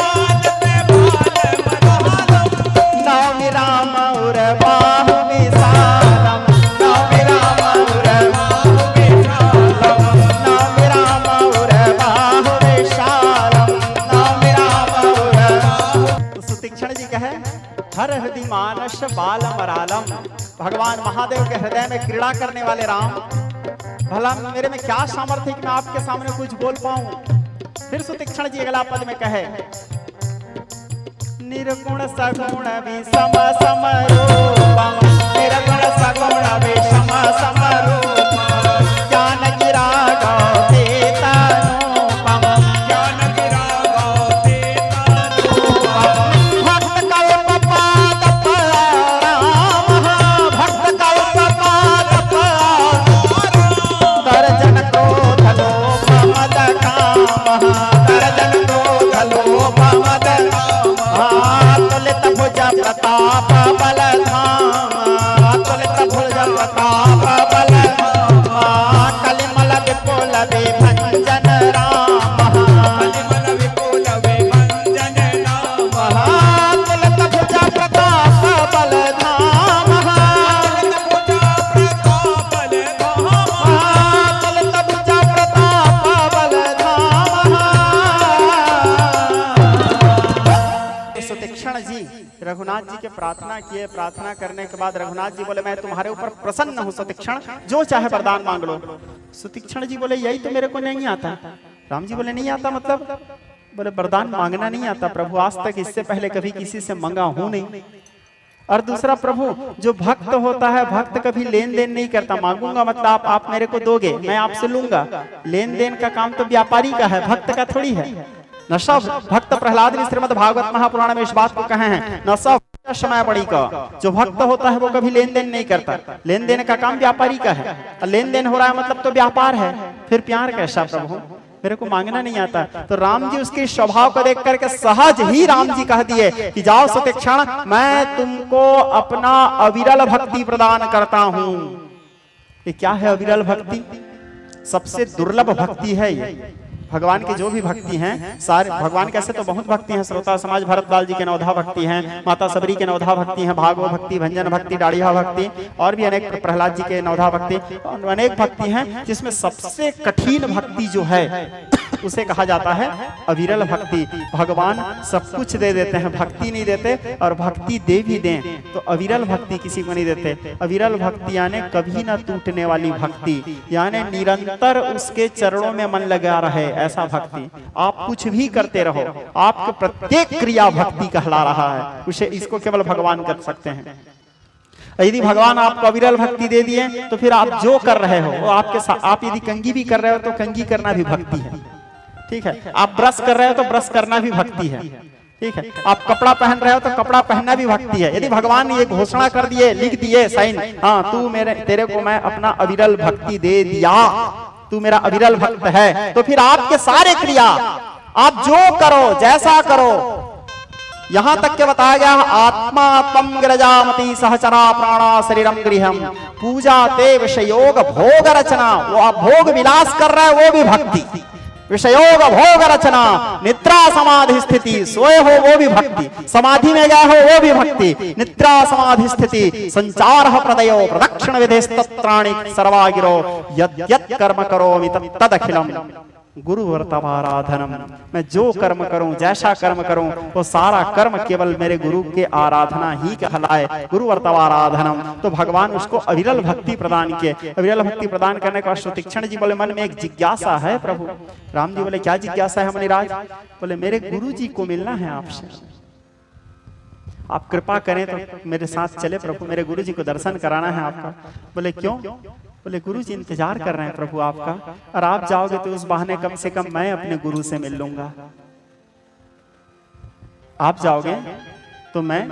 [SPEAKER 1] नौमि राम उर बाहु विशालम, नौमि राम उर नौमि राम उर बाहु विशालम, नौमि राम उर। सुतीक्षण जी कहे हर हृदय मानस बाल मरालम, भगवान महादेव के हृदय में क्रीड़ा करने वाले राम, भला मेरे में क्या सामर्थ्य कि मैं आपके सामने कुछ बोल पाऊं। फिर सुतीक्षण जी अगला पद में कहे, निर्गुण सगुण विषम समरूपम, निर्गुण सगुण विषम समरूपम, जानकी राघव तेतानुपम, जानकी राघव तेतानुपम, भक्त कल्प पाद पराम, भक्त कल्प पाद पराम, दर्जन क्रोध लोभ मद काम, दर्जन क्रोध लोभ मद तुलित भुज प्रताप बल धाम, तुलित भुज प्रताप बल धाम, कलिमल विपुल विभंजन राम, कलिमल विपुल विभंजन राम, तुलित भुज प्रताप बल धाम, तुलित भुज प्रताप बल धाम। सुतीक्षण जी रघुनाथ जी के प्रार्थना किए। प्रार्थना करने के बाद रघुनाथ जी बोले, मैं तुम्हारे ऊपर प्रसन्न हूँ सुतीक्षण, जो चाहे वरदान मांग लो। सुतीक्षण जी बोले, यही तो मेरे को नहीं आता। राम जी बोले, नहीं आता मतलब? बोले, वरदान मांगना नहीं आता प्रभु, आज तक इससे पहले कभी किसी से मांगा हूं नहीं। और दूसरा प्रभु, जो भक्त होता है, भक्त कभी लेन देन नहीं करता। मांगूंगा मतलब आप मेरे को दोगे, मैं आपसे लूंगा। लेन देन का काम तो व्यापारी का है, भक्त का थोड़ी है। न सब भक्त प्रहलाद ने श्रीमद् भागवत महापुराण में इस बात को कहे हैं, न सब समय बड़ी का। जो भक्त होता है वो कभी लेन देन नहीं करता, लेन देन का काम व्यापारी का है। और लेन देन हो रहा है मतलब तो व्यापार है, फिर प्यार कैसा प्रभु? मेरे को मांगना नहीं आता। तो राम जी उसके स्वभाव को देख करके सहज ही राम जी कह दिए कि जाओ सुतीक्षण, मैं तुमको अपना अविरल भक्ति प्रदान करता हूं। ये क्या है अविरल भक्ति? सबसे दुर्लभ भक्ति है ये। भगवान की जो भी भक्ति हैं, सारे भगवान कैसे तो बहुत भक्ति हैं। श्रोता समाज भरतलाल जी के नवधा भक्ति हैं, माता सबरी के नवधा भक्ति हैं, भागवत भक्ति, भंजन भक्ति, डाढ़िया भक्ति, और भी अनेक, प्रहलाद जी के नवधा भक्ति, अनेक भक्ति हैं। जिसमें सबसे कठिन भक्ति जो है उसे कहा जाता है अविरल भक्ति। भगवान सब कुछ दे देते हैं, भक्ति नहीं देते, और भक्ति दे भी दें तो अविरल भक्ति किसी को नहीं देते। अविरल भक्ति यानी कभी ना टूटने वाली भक्ति, यानी निरंतर उसके चरणों में मन लगा रहे, ऐसा भक्ति। आप कुछ भी करते रहो, आपके प्रत्येक क्रिया भक्ति कहला रहा है, उसे इसको केवल भगवान कर सकते हैं। यदि भगवान आपको अविरल भक्ति दे दिए तो फिर आप जो कर रहे हो वो आपके साथ। आप यदि कंघी भी कर रहे हो तो कंघी करना भी भक्ति है, ठीक है। आप ब्रश कर रहे हो तो ब्रश करना भी भक्ति है, ठीक है। आप कपड़ा पहन रहे हो तो कपड़ा पहनना भी भक्ति है। यदि भगवान ये घोषणा कर दिए, लिख दिए साइन, हाँ तू तेरे को मैं अपना अविरल भक्ति दे दिया, तू मेरा अविरल भक्त है, तो फिर आपके सारे क्रिया, आप जो करो, जैसा करो, यहां तक के बताया गया आत्मा तम गिरजामती सहचरा प्राणा शरीरम गृहम पूजा ते विषयोग भोग रचना। वो आप भोग विलास कर रहा है वो भी भक्ति, विषयोग भोग रचना, निद्रा समाधि स्थिति, सोए हो वो भी भक्ति, समाधि में गया हो वो भी भक्ति, निद्रा समाधि स्थिति, संचार प्रदयो प्रदक्षिण विधेस्तत्राणि सर्वागिरो यद् यद् कर्म करोमि तद् अखिलम गुरु वर्तमाराधनम। मैं जो कर्म करूं, जैसा कर्म करूं, वो सारा कर्म केवल मेरे गुरु के आराधना ही कहलाए। गुरु वर्तमाराधनम। तो भगवान उसको अविरल भक्ति प्रदान किए। अविरल भक्ति प्रदान करने का सुतीक्षण जी बोले मन में एक जिज्ञासा है प्रभु। राम जी बोले क्या जिज्ञासा है मुनिराज? बोले मेरे गुरु जी को मिलना है आपसे, आप कृपा करें तो मेरे साथ चले प्रभु, मेरे गुरु जी को दर्शन कराना है आपका। बोले क्यों? बोले गुरु जी इंतजार कर रहे हैं प्रभु आपका, और आप जाओगे तो उस बहाने कम से कम मैं अपने गुरु से मिल लूंगा। आप जाओगे तो मैं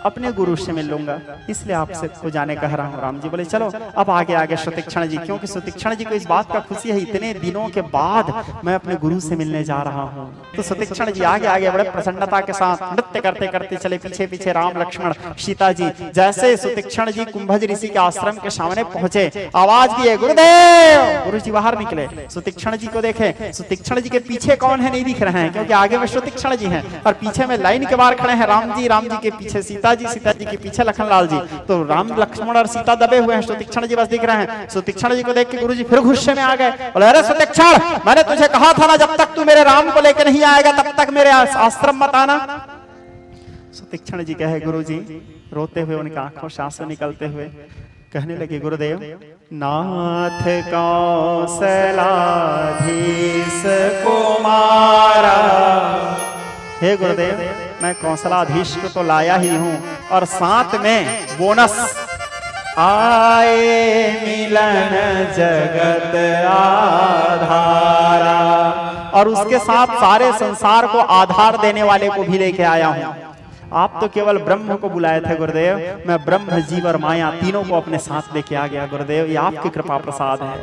[SPEAKER 1] अपने गुरु से मिल लूंगा, इसलिए आपसे को जाने कह रहा हूँ। राम जी बोले चलो अब आगे आगे सुतीक्षण जी, क्योंकि सुतीक्षण जी को इस बात का खुशी है इतने दिनों के बाद मैं अपने गुरु से मिलने जा रहा हूँ। तो सुतीक्षण जी आगे आगे बड़े प्रसन्नता के साथ नृत्य करते करते चले, पीछे पीछे राम लक्ष्मण सीता जी। जैसे सुतीक्षण जी कुंभज ऋषि के आश्रम के सामने पहुंचे, आवाज दिए गुरुदेव। गुरु जी बाहर निकले, सुतीक्षण जी को देखे। सुतीक्षण जी के पीछे कौन है नहीं दिख रहे हैं, क्योंकि आगे में सुतीक्षण जी हैं और पीछे में लाइन के बाहर खड़े हैं राम जी। राम जी के पीछे सीता जी, सीता जी के पीछे लखनलाल जी। तो राम लक्ष्मण और सीता दबे हुए हैं, सुतीक्षण जी बस दिख रहे हैं। सुतीक्षण जी को देख के गुरुजी फिर गुस्से में आ गए, बोले अरे सुतीक्षण, मैंने तुझे कहा था ना जब तक तू मेरे राम को लेकर नहीं आएगा तब तक मेरे आश्रम मत आना। सुतीक्षण जी कहे गुरुजी, रोते हुए उनकी आंखों से आंसू निकलते हुए कहने लगे गुरुदेव, नाथ कौशलाधीश कुमारा। हे गुरुदेव, मैं कौशलाधीश को तो लाया ही हूं और साथ में बोनस आए मिलन जगत आधारा, और उसके साथ सारे संसार को आधार देने वाले को भी लेके आया हूं। आप तो केवल ब्रह्म को बुलाए थे गुरुदेव, मैं ब्रह्म जीव और माया तीनों को अपने साथ लेके आ गया गुरुदेव। ये आपकी कृपा प्रसाद है।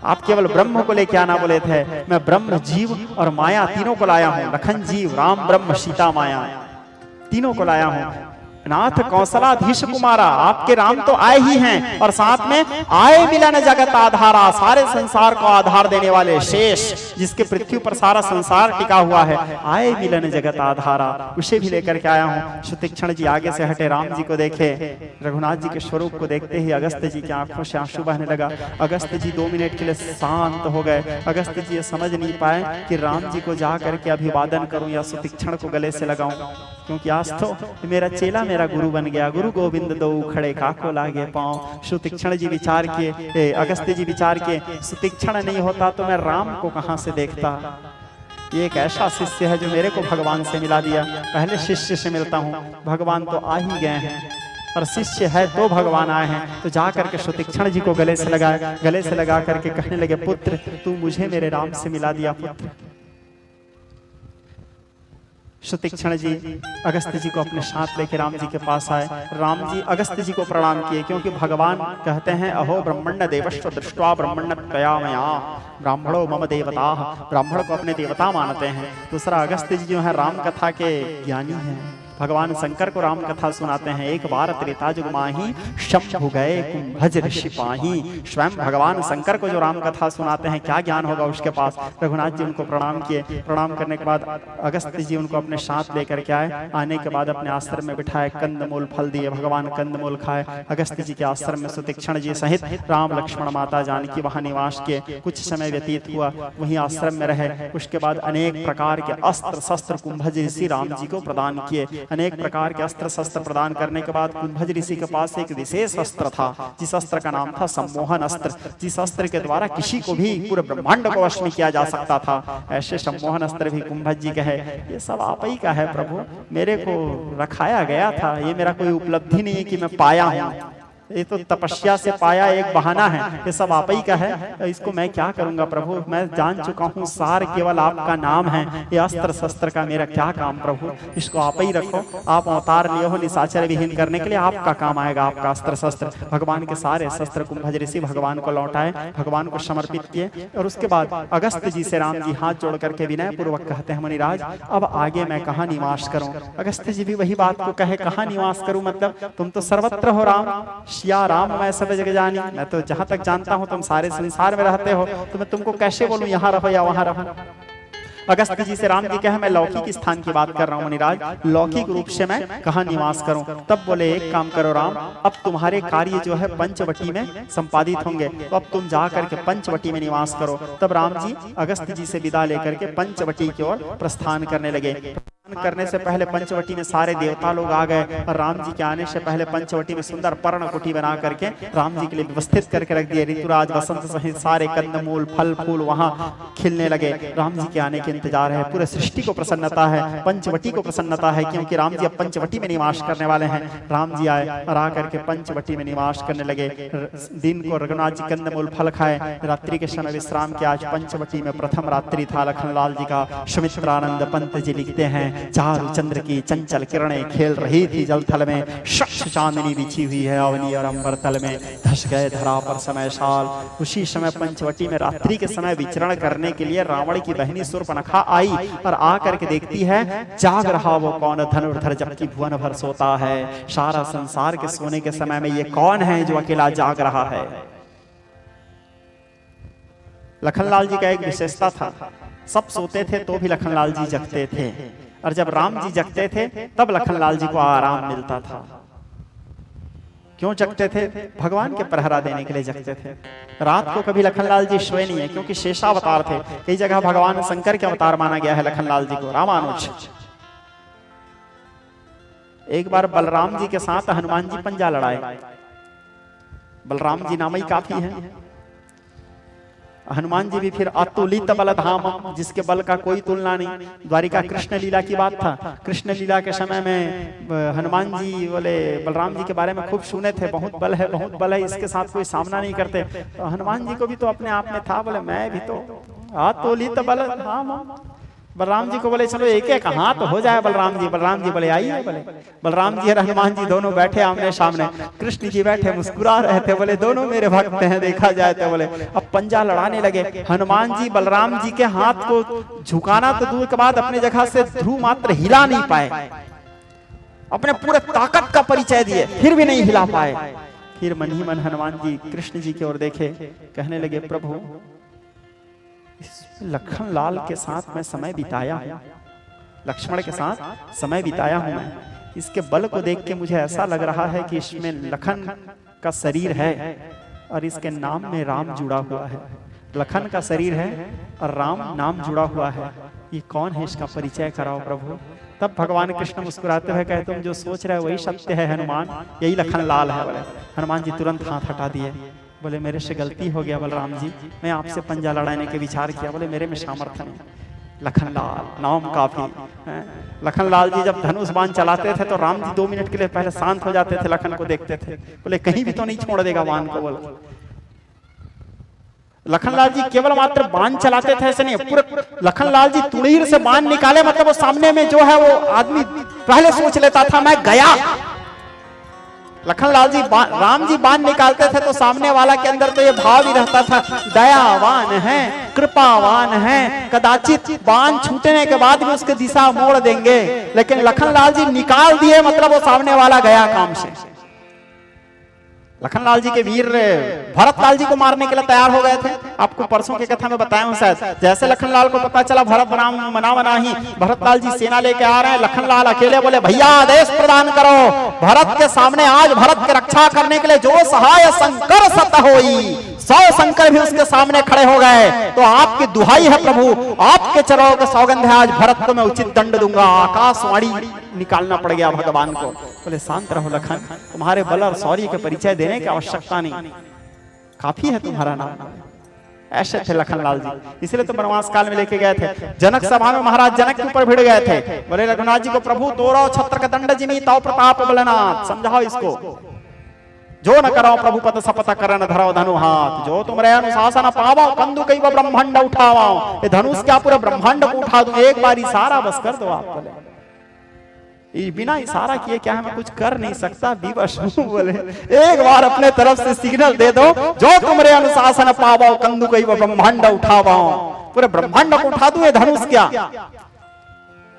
[SPEAKER 1] आप केवल ब्रह्म को लेके आना बोले थे, मैं ब्रह्म जीव और माया तीनों को लाया हूं। लखन जीव, राम ब्रह्म, सीता माया, तीनों को लाया हूं। नाथ कौशलाधीश कुमारा, आपके राम तो आए ही हैं और साथ में आए मिलन जगत आधारा, सारे संसार को आधार देने वाले शेष, जिसके पृथ्वी पर सारा संसार टिका हुआ है, आए मिलन जगत आधारा, उसे भी लेकर के आया हूं। सुतीक्षण जी आगे से हटे, राम जी को देखे, रघुनाथ जी के स्वरूप को देखते ही अगस्त्य जी की आंखों से आंसू बहने लगा। अगस्त्य जी 2 मिनट के लिए शांत हो गए। अगस्त्य जी ये समझ नहीं पाए कि राम जी को जा करके अभिवादन करूं या सुतीक्षण को गले से लगाऊं, क्योंकि आज तो मेरा चेला मेरा गुरु बन गया। गुरु गोविंद दो खड़े काको लागे पांव। सुतीक्षण जी विचार किए, अगस्त्य जी विचार किए, सुतीक्षण नहीं होता तो मैं राम को कहां से देखता। ये एक ऐसा शिष्य है जो मेरे को भगवान से मिला दिया। पहले शिष्य से मिलता हूं, भगवान तो आ ही गए हैं, और शिष्य है तो भगवान आए हैं। तो जाकर के सुतीक्षण जी को गले से लगा करके कहने लगे, पुत्र तू मुझे मेरे राम से मिला दिया पुत्र। सुतीक्षण जी अगस्त्य जी को अपने साथ लेकर राम जी के पास आए। राम जी अगस्त्य जी को प्रणाम किए, क्योंकि भगवान कहते हैं अहो ब्रह्मण्य देवस्व दृष्ट्वा ब्रह्मण्य त्वया मया ब्राह्मणो मम देवता, ब्राह्मण को अपने देवता मानते हैं। दूसरा अगस्त्य जी जो है राम कथा के ज्ञानी हैं, भगवान शंकर को राम कथा सुनाते हैं। एक बार त्रेता जुग माही शंभु गए कुंभज ऋषि पाही। स्वयं भगवान शंकर को जो राम कथा सुनाते हैं, क्या ज्ञान होगा उसके पास। रघुनाथ जी उनको प्रणाम किए। प्रणाम करने के बाद अगस्त्य जी उनको अपने साथ लेकर के आए। आने के बाद अपने आश्रम में बिठाए, कंदमूल फल दिए, भगवान कंदमूल खाए। अगस्त्य जी के आश्रम में सुतीक्षण जी सहित राम लक्ष्मण माता जानकी वहां निवास किए। कुछ समय व्यतीत हुआ, वहीं आश्रम में रहे। उसके बाद अनेक प्रकार के अस्त्र शस्त्र कुंभज ऋषि राम जी को प्रदान किए। अनेक प्रकार के अस्त्र शस्त्र प्रदान करने के बाद कुंभज ऋषि के पास एक विशेष अस्त्र था, जिस अस्त्र का नाम था सम्मोहन अस्त्र, जिस अस्त्र के द्वारा किसी को भी पूरे ब्रह्मांड को वश में किया जा सकता था। ऐसे सम्मोहन अस्त्र भी कुंभज जी कहे, ये सब आप ही का है प्रभु, मेरे को रखाया गया था, ये मेरा कोई उपलब्धि नहीं है कि मैं पाया हूं, ये तो तपस्या से पाया एक बहाना है, ये सब आप ही का है, इसको मैं क्या करूंगा प्रभु, मैं जान चुका हूँ सार केवल आपका नाम है, ये अस्त्र शस्त्र का मेरा क्या काम प्रभु, इसको आप ही रखो, आप अवतार लिए हो निशाचर विहीन करने के लिए, आपका काम आएगा, आपका अस्त्र शस्त्र। भगवान के सारे शस्त्र कुंभज ऋषि भगवान को लौटाए, भगवान को समर्पित किए, और उसके बाद अगस्त जी से राम जी हाथ जोड़ करके विनय पूर्वक कहते हैं, मुनिराज अब आगे मैं कहाँ निवास करूं। अगस्त जी भी वही बात को कहे, कहाँ निवास करूं, मतलब तुम तो सर्वत्र हो राम, सिया राम मैं सब जगह जानी, मैं तो जहां तक जानता हूं तुम सारे संसार में रहते हो, तो मैं तुमको कैसे बोलूं यहाँ रहो या वहां रहो। अगस्त जी से राम जी कहे, मैं लौकिक स्थान की बात कर रहा हूँ मुनिराज, लौकिक रूप से मैं कहाँ निवास करूं। तब बोले एक काम करो राम, अब तुम्हारे कार्य जो है पंचवटी में संपादित होंगे, तो अब तुम जा करके पंचवटी में निवास करो। तब राम जी अगस्त जी से विदा लेकर के पंचवटी की ओर प्रस्थान करने लगे। करने से पहले पंचवटी में सारे देवता लोग आ गए, और राम जी के आने से पहले पंचवटी में सुंदर पर्णकुटी बना करके राम जी के लिए व्यवस्थित करके रख दिए। ऋतुराज वसंत सहित सारे कंदमूल फल फूल वहां खिलने लगे, राम जी के आने के इंतजार है, पूरे सृष्टि को प्रसन्नता है, पंचवटी को प्रसन्नता है, क्योंकि राम जी अब पंचवटी में निवास करने वाले हैं। राम जी आए और आकर के पंचवटी में निवास करने लगे। दिन को रघुनाथ जी कंदमूल फल खाए, रात्रि के समय विश्राम के। आज पंचवटी में प्रथम रात्रि था लखनलाल जी का। सुमित्रानंद पंत जी लिखते हैं, चारु चंद्र की चंचल किरणें खेल रही थी जल थल में, शक्ष चांदनी बिछी हुई है अवनी और अंबर तल में, धस गए धरा पर समय साल। उसी समय पंचवटी में रात्रि के समय विचरण करने के लिए रावण की बहनी शूर्पणखा आई, और आकर के देखती है जाग रहा वो कौन धनुर्धर जबकि भुवन भर सोता है। सारा संसार के सोने के समय में ये कौन है जो अकेला जाग रहा है। लखनलाल जी का एक विशेषता था, सब सोते थे तो भी लखनलाल जी जगते थे, और जब राम जी जगते थे तब लखनलाल जी को आराम मिलता था। क्यों जगते थे? भगवान के पहरा देने के लिए जगते थे। रात को कभी लखनलाल जी सोए नहीं है, क्योंकि शेषावतार थे। कई जगह भगवान शंकर के अवतार माना गया है लखनलाल जी को, रामानुज। एक बार बलराम जी के साथ हनुमान जी पंजा लड़ाए। बलराम जी नाम ही काफी है। हनुमान जी भी फिर अतुलित बल धाम, जिसके बल का कोई तुलना नहीं। द्वारिका कृष्ण लीला की बात था, कृष्ण लीला के समय में हनुमान जी बोले बलराम जी के बारे में खूब सुने थे, बहुत बल है बहुत बल है, इसके साथ कोई सामना नहीं करते। तो हनुमान जी को भी तो अपने आप में था, बोले मैं भी तो अतुलित बल धाम। बलराम जी को बोले चलो एक एक हाथ हो जाए बलराम जी बोले आइए। बोले बलराम जी और हनुमान जी दोनों बैठे आमने सामने, कृष्ण जी बैठे मुस्कुरा रहे थे, बोले दोनों मेरे भक्त हैं देखा जाए तो। बोले अब पंजा लड़ाने लगे। हनुमान जी बलराम जी के हाथ को झुकाना तो दूर के बाद अपने जगह से ध्रुव मात्र हिला नहीं पाए, अपने पूरे ताकत का परिचय दिए फिर भी नहीं हिला पाए। फिर मन ही मन हनुमान जी कृष्ण जी की ओर देखे, कहने लगे प्रभु लखनलाल के साथ मैं समय बिताया हूं, लक्ष्मण के साथ समय बिताया हूं मैं, इसके बल को देख के मुझे ऐसा लग रहा है कि इसमें लखन का शरीर है और इसके नाम में राम जुड़ा हुआ है। लखन का शरीर है और राम नाम जुड़ा हुआ है, ये कौन है इसका परिचय कराओ प्रभु। तब भगवान कृष्ण मुस्कुराते हुए कहे तुम जो सोच रहे हो वही सत्य है हनुमान, यही लखनलाल है। बोले हनुमान जी तुरंत हाथ हटा दिए, बोले मेरे से गलती हो गया बलराम जी, मैं आपसे पंजा लड़ाने के विचार किया, बोले मेरे में सामर्थ्य नहीं। लखनलाल नाम काफी है। लखनलाल जी जब धनुष बाण चलाते थे तो राम जी 2 मिनट के लिए पहले शांत हो जाते थे, लखन को देखते थे, बोले कहीं भी तो नहीं छोड़ देगा बाण को। बोले लखनलाल जी केवल मात्र बाण चलाते थे ऐसे नहीं, पूरे लखनलाल जी तुड़ीर से बाण निकाले, मतलब वो सामने में जो है वो आदमी पहले सोच लेता था मैं गया। लखनलाल जी राम जी बाण निकालते थे तो सामने वाला के अंदर तो ये भाव ही रहता था दयावान है कृपावान है, कदाचित बाण छूटने के बाद भी उसकी दिशा मोड़ देंगे। लेकिन लखनलाल जी निकाल दिए, मतलब वो सामने वाला गया काम से। लखनलाल जी के वीर भरतलाल जी को मारने के लिए तैयार हो गए थे, आपको परसों की कथा में बताया हूं शायद। जैसे लखनलाल को पता चला भरत राम मना ही भरतलाल जी सेना लेके आ रहे हैं, लखनलाल अकेले बोले भैया आदेश प्रदान करो, भरत के सामने आज भरत की रक्षा करने के लिए जो सहाय शंकर सत होई, 100 शंकर भी उसके सामने खड़े हो गए। तो आपकी दुहाई है प्रभु, आपके चरणों के सौगंध है, आज भरत को मैं उचित दंड दूंगा। आकाशवाणी निकालना पड़ गया भगवान को। बोले शांत रहो लखन, तुम्हारे बल और शौर्य के परिचय देने की आवश्यकता नहीं, काफी है तुम्हारा नाम। ऐसे थे लखनलाल जी, इसलिए तो वनवास काल में लेके गए थे। जनक सभा में महाराज जनक के ऊपर भिड़ गए थे, बोले रघुनाथ जी को प्रभु तोरो छत्र का दंड जिमी ताऊ प्रताप बलनाथ, समझाओ इसको। जो न करो प्रभु पद सपत करन धरो धनु हाथ, जो तुमरे अनुशासन पावो कंदु कई ब्रह्मांड उठावा। ये धनुष क्या पूरा ब्रह्मांड को उठा दूं, एक बार इशारा बस कर दो आप। बोले बिना इशारा किए क्या है, मैं कुछ कर नहीं सकता, विवश हूं। बोले एक बार अपने तरफ से सिग्नल दे दो, जो तुमरे अनुशासन पावो कंदु कई ब्रह्मांड उठावा। पूरे ब्रह्मांड को उठा दूं, ये धनुष क्या।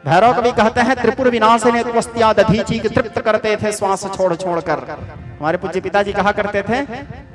[SPEAKER 1] भैरव कवि कहते हैं त्रिपुर विनाशिने त्वस्त्या दधीचि की तृप्त करते थे श्वास छोड़ छोड़ कर। हमारे पूज्य पिताजी कहा करते थे,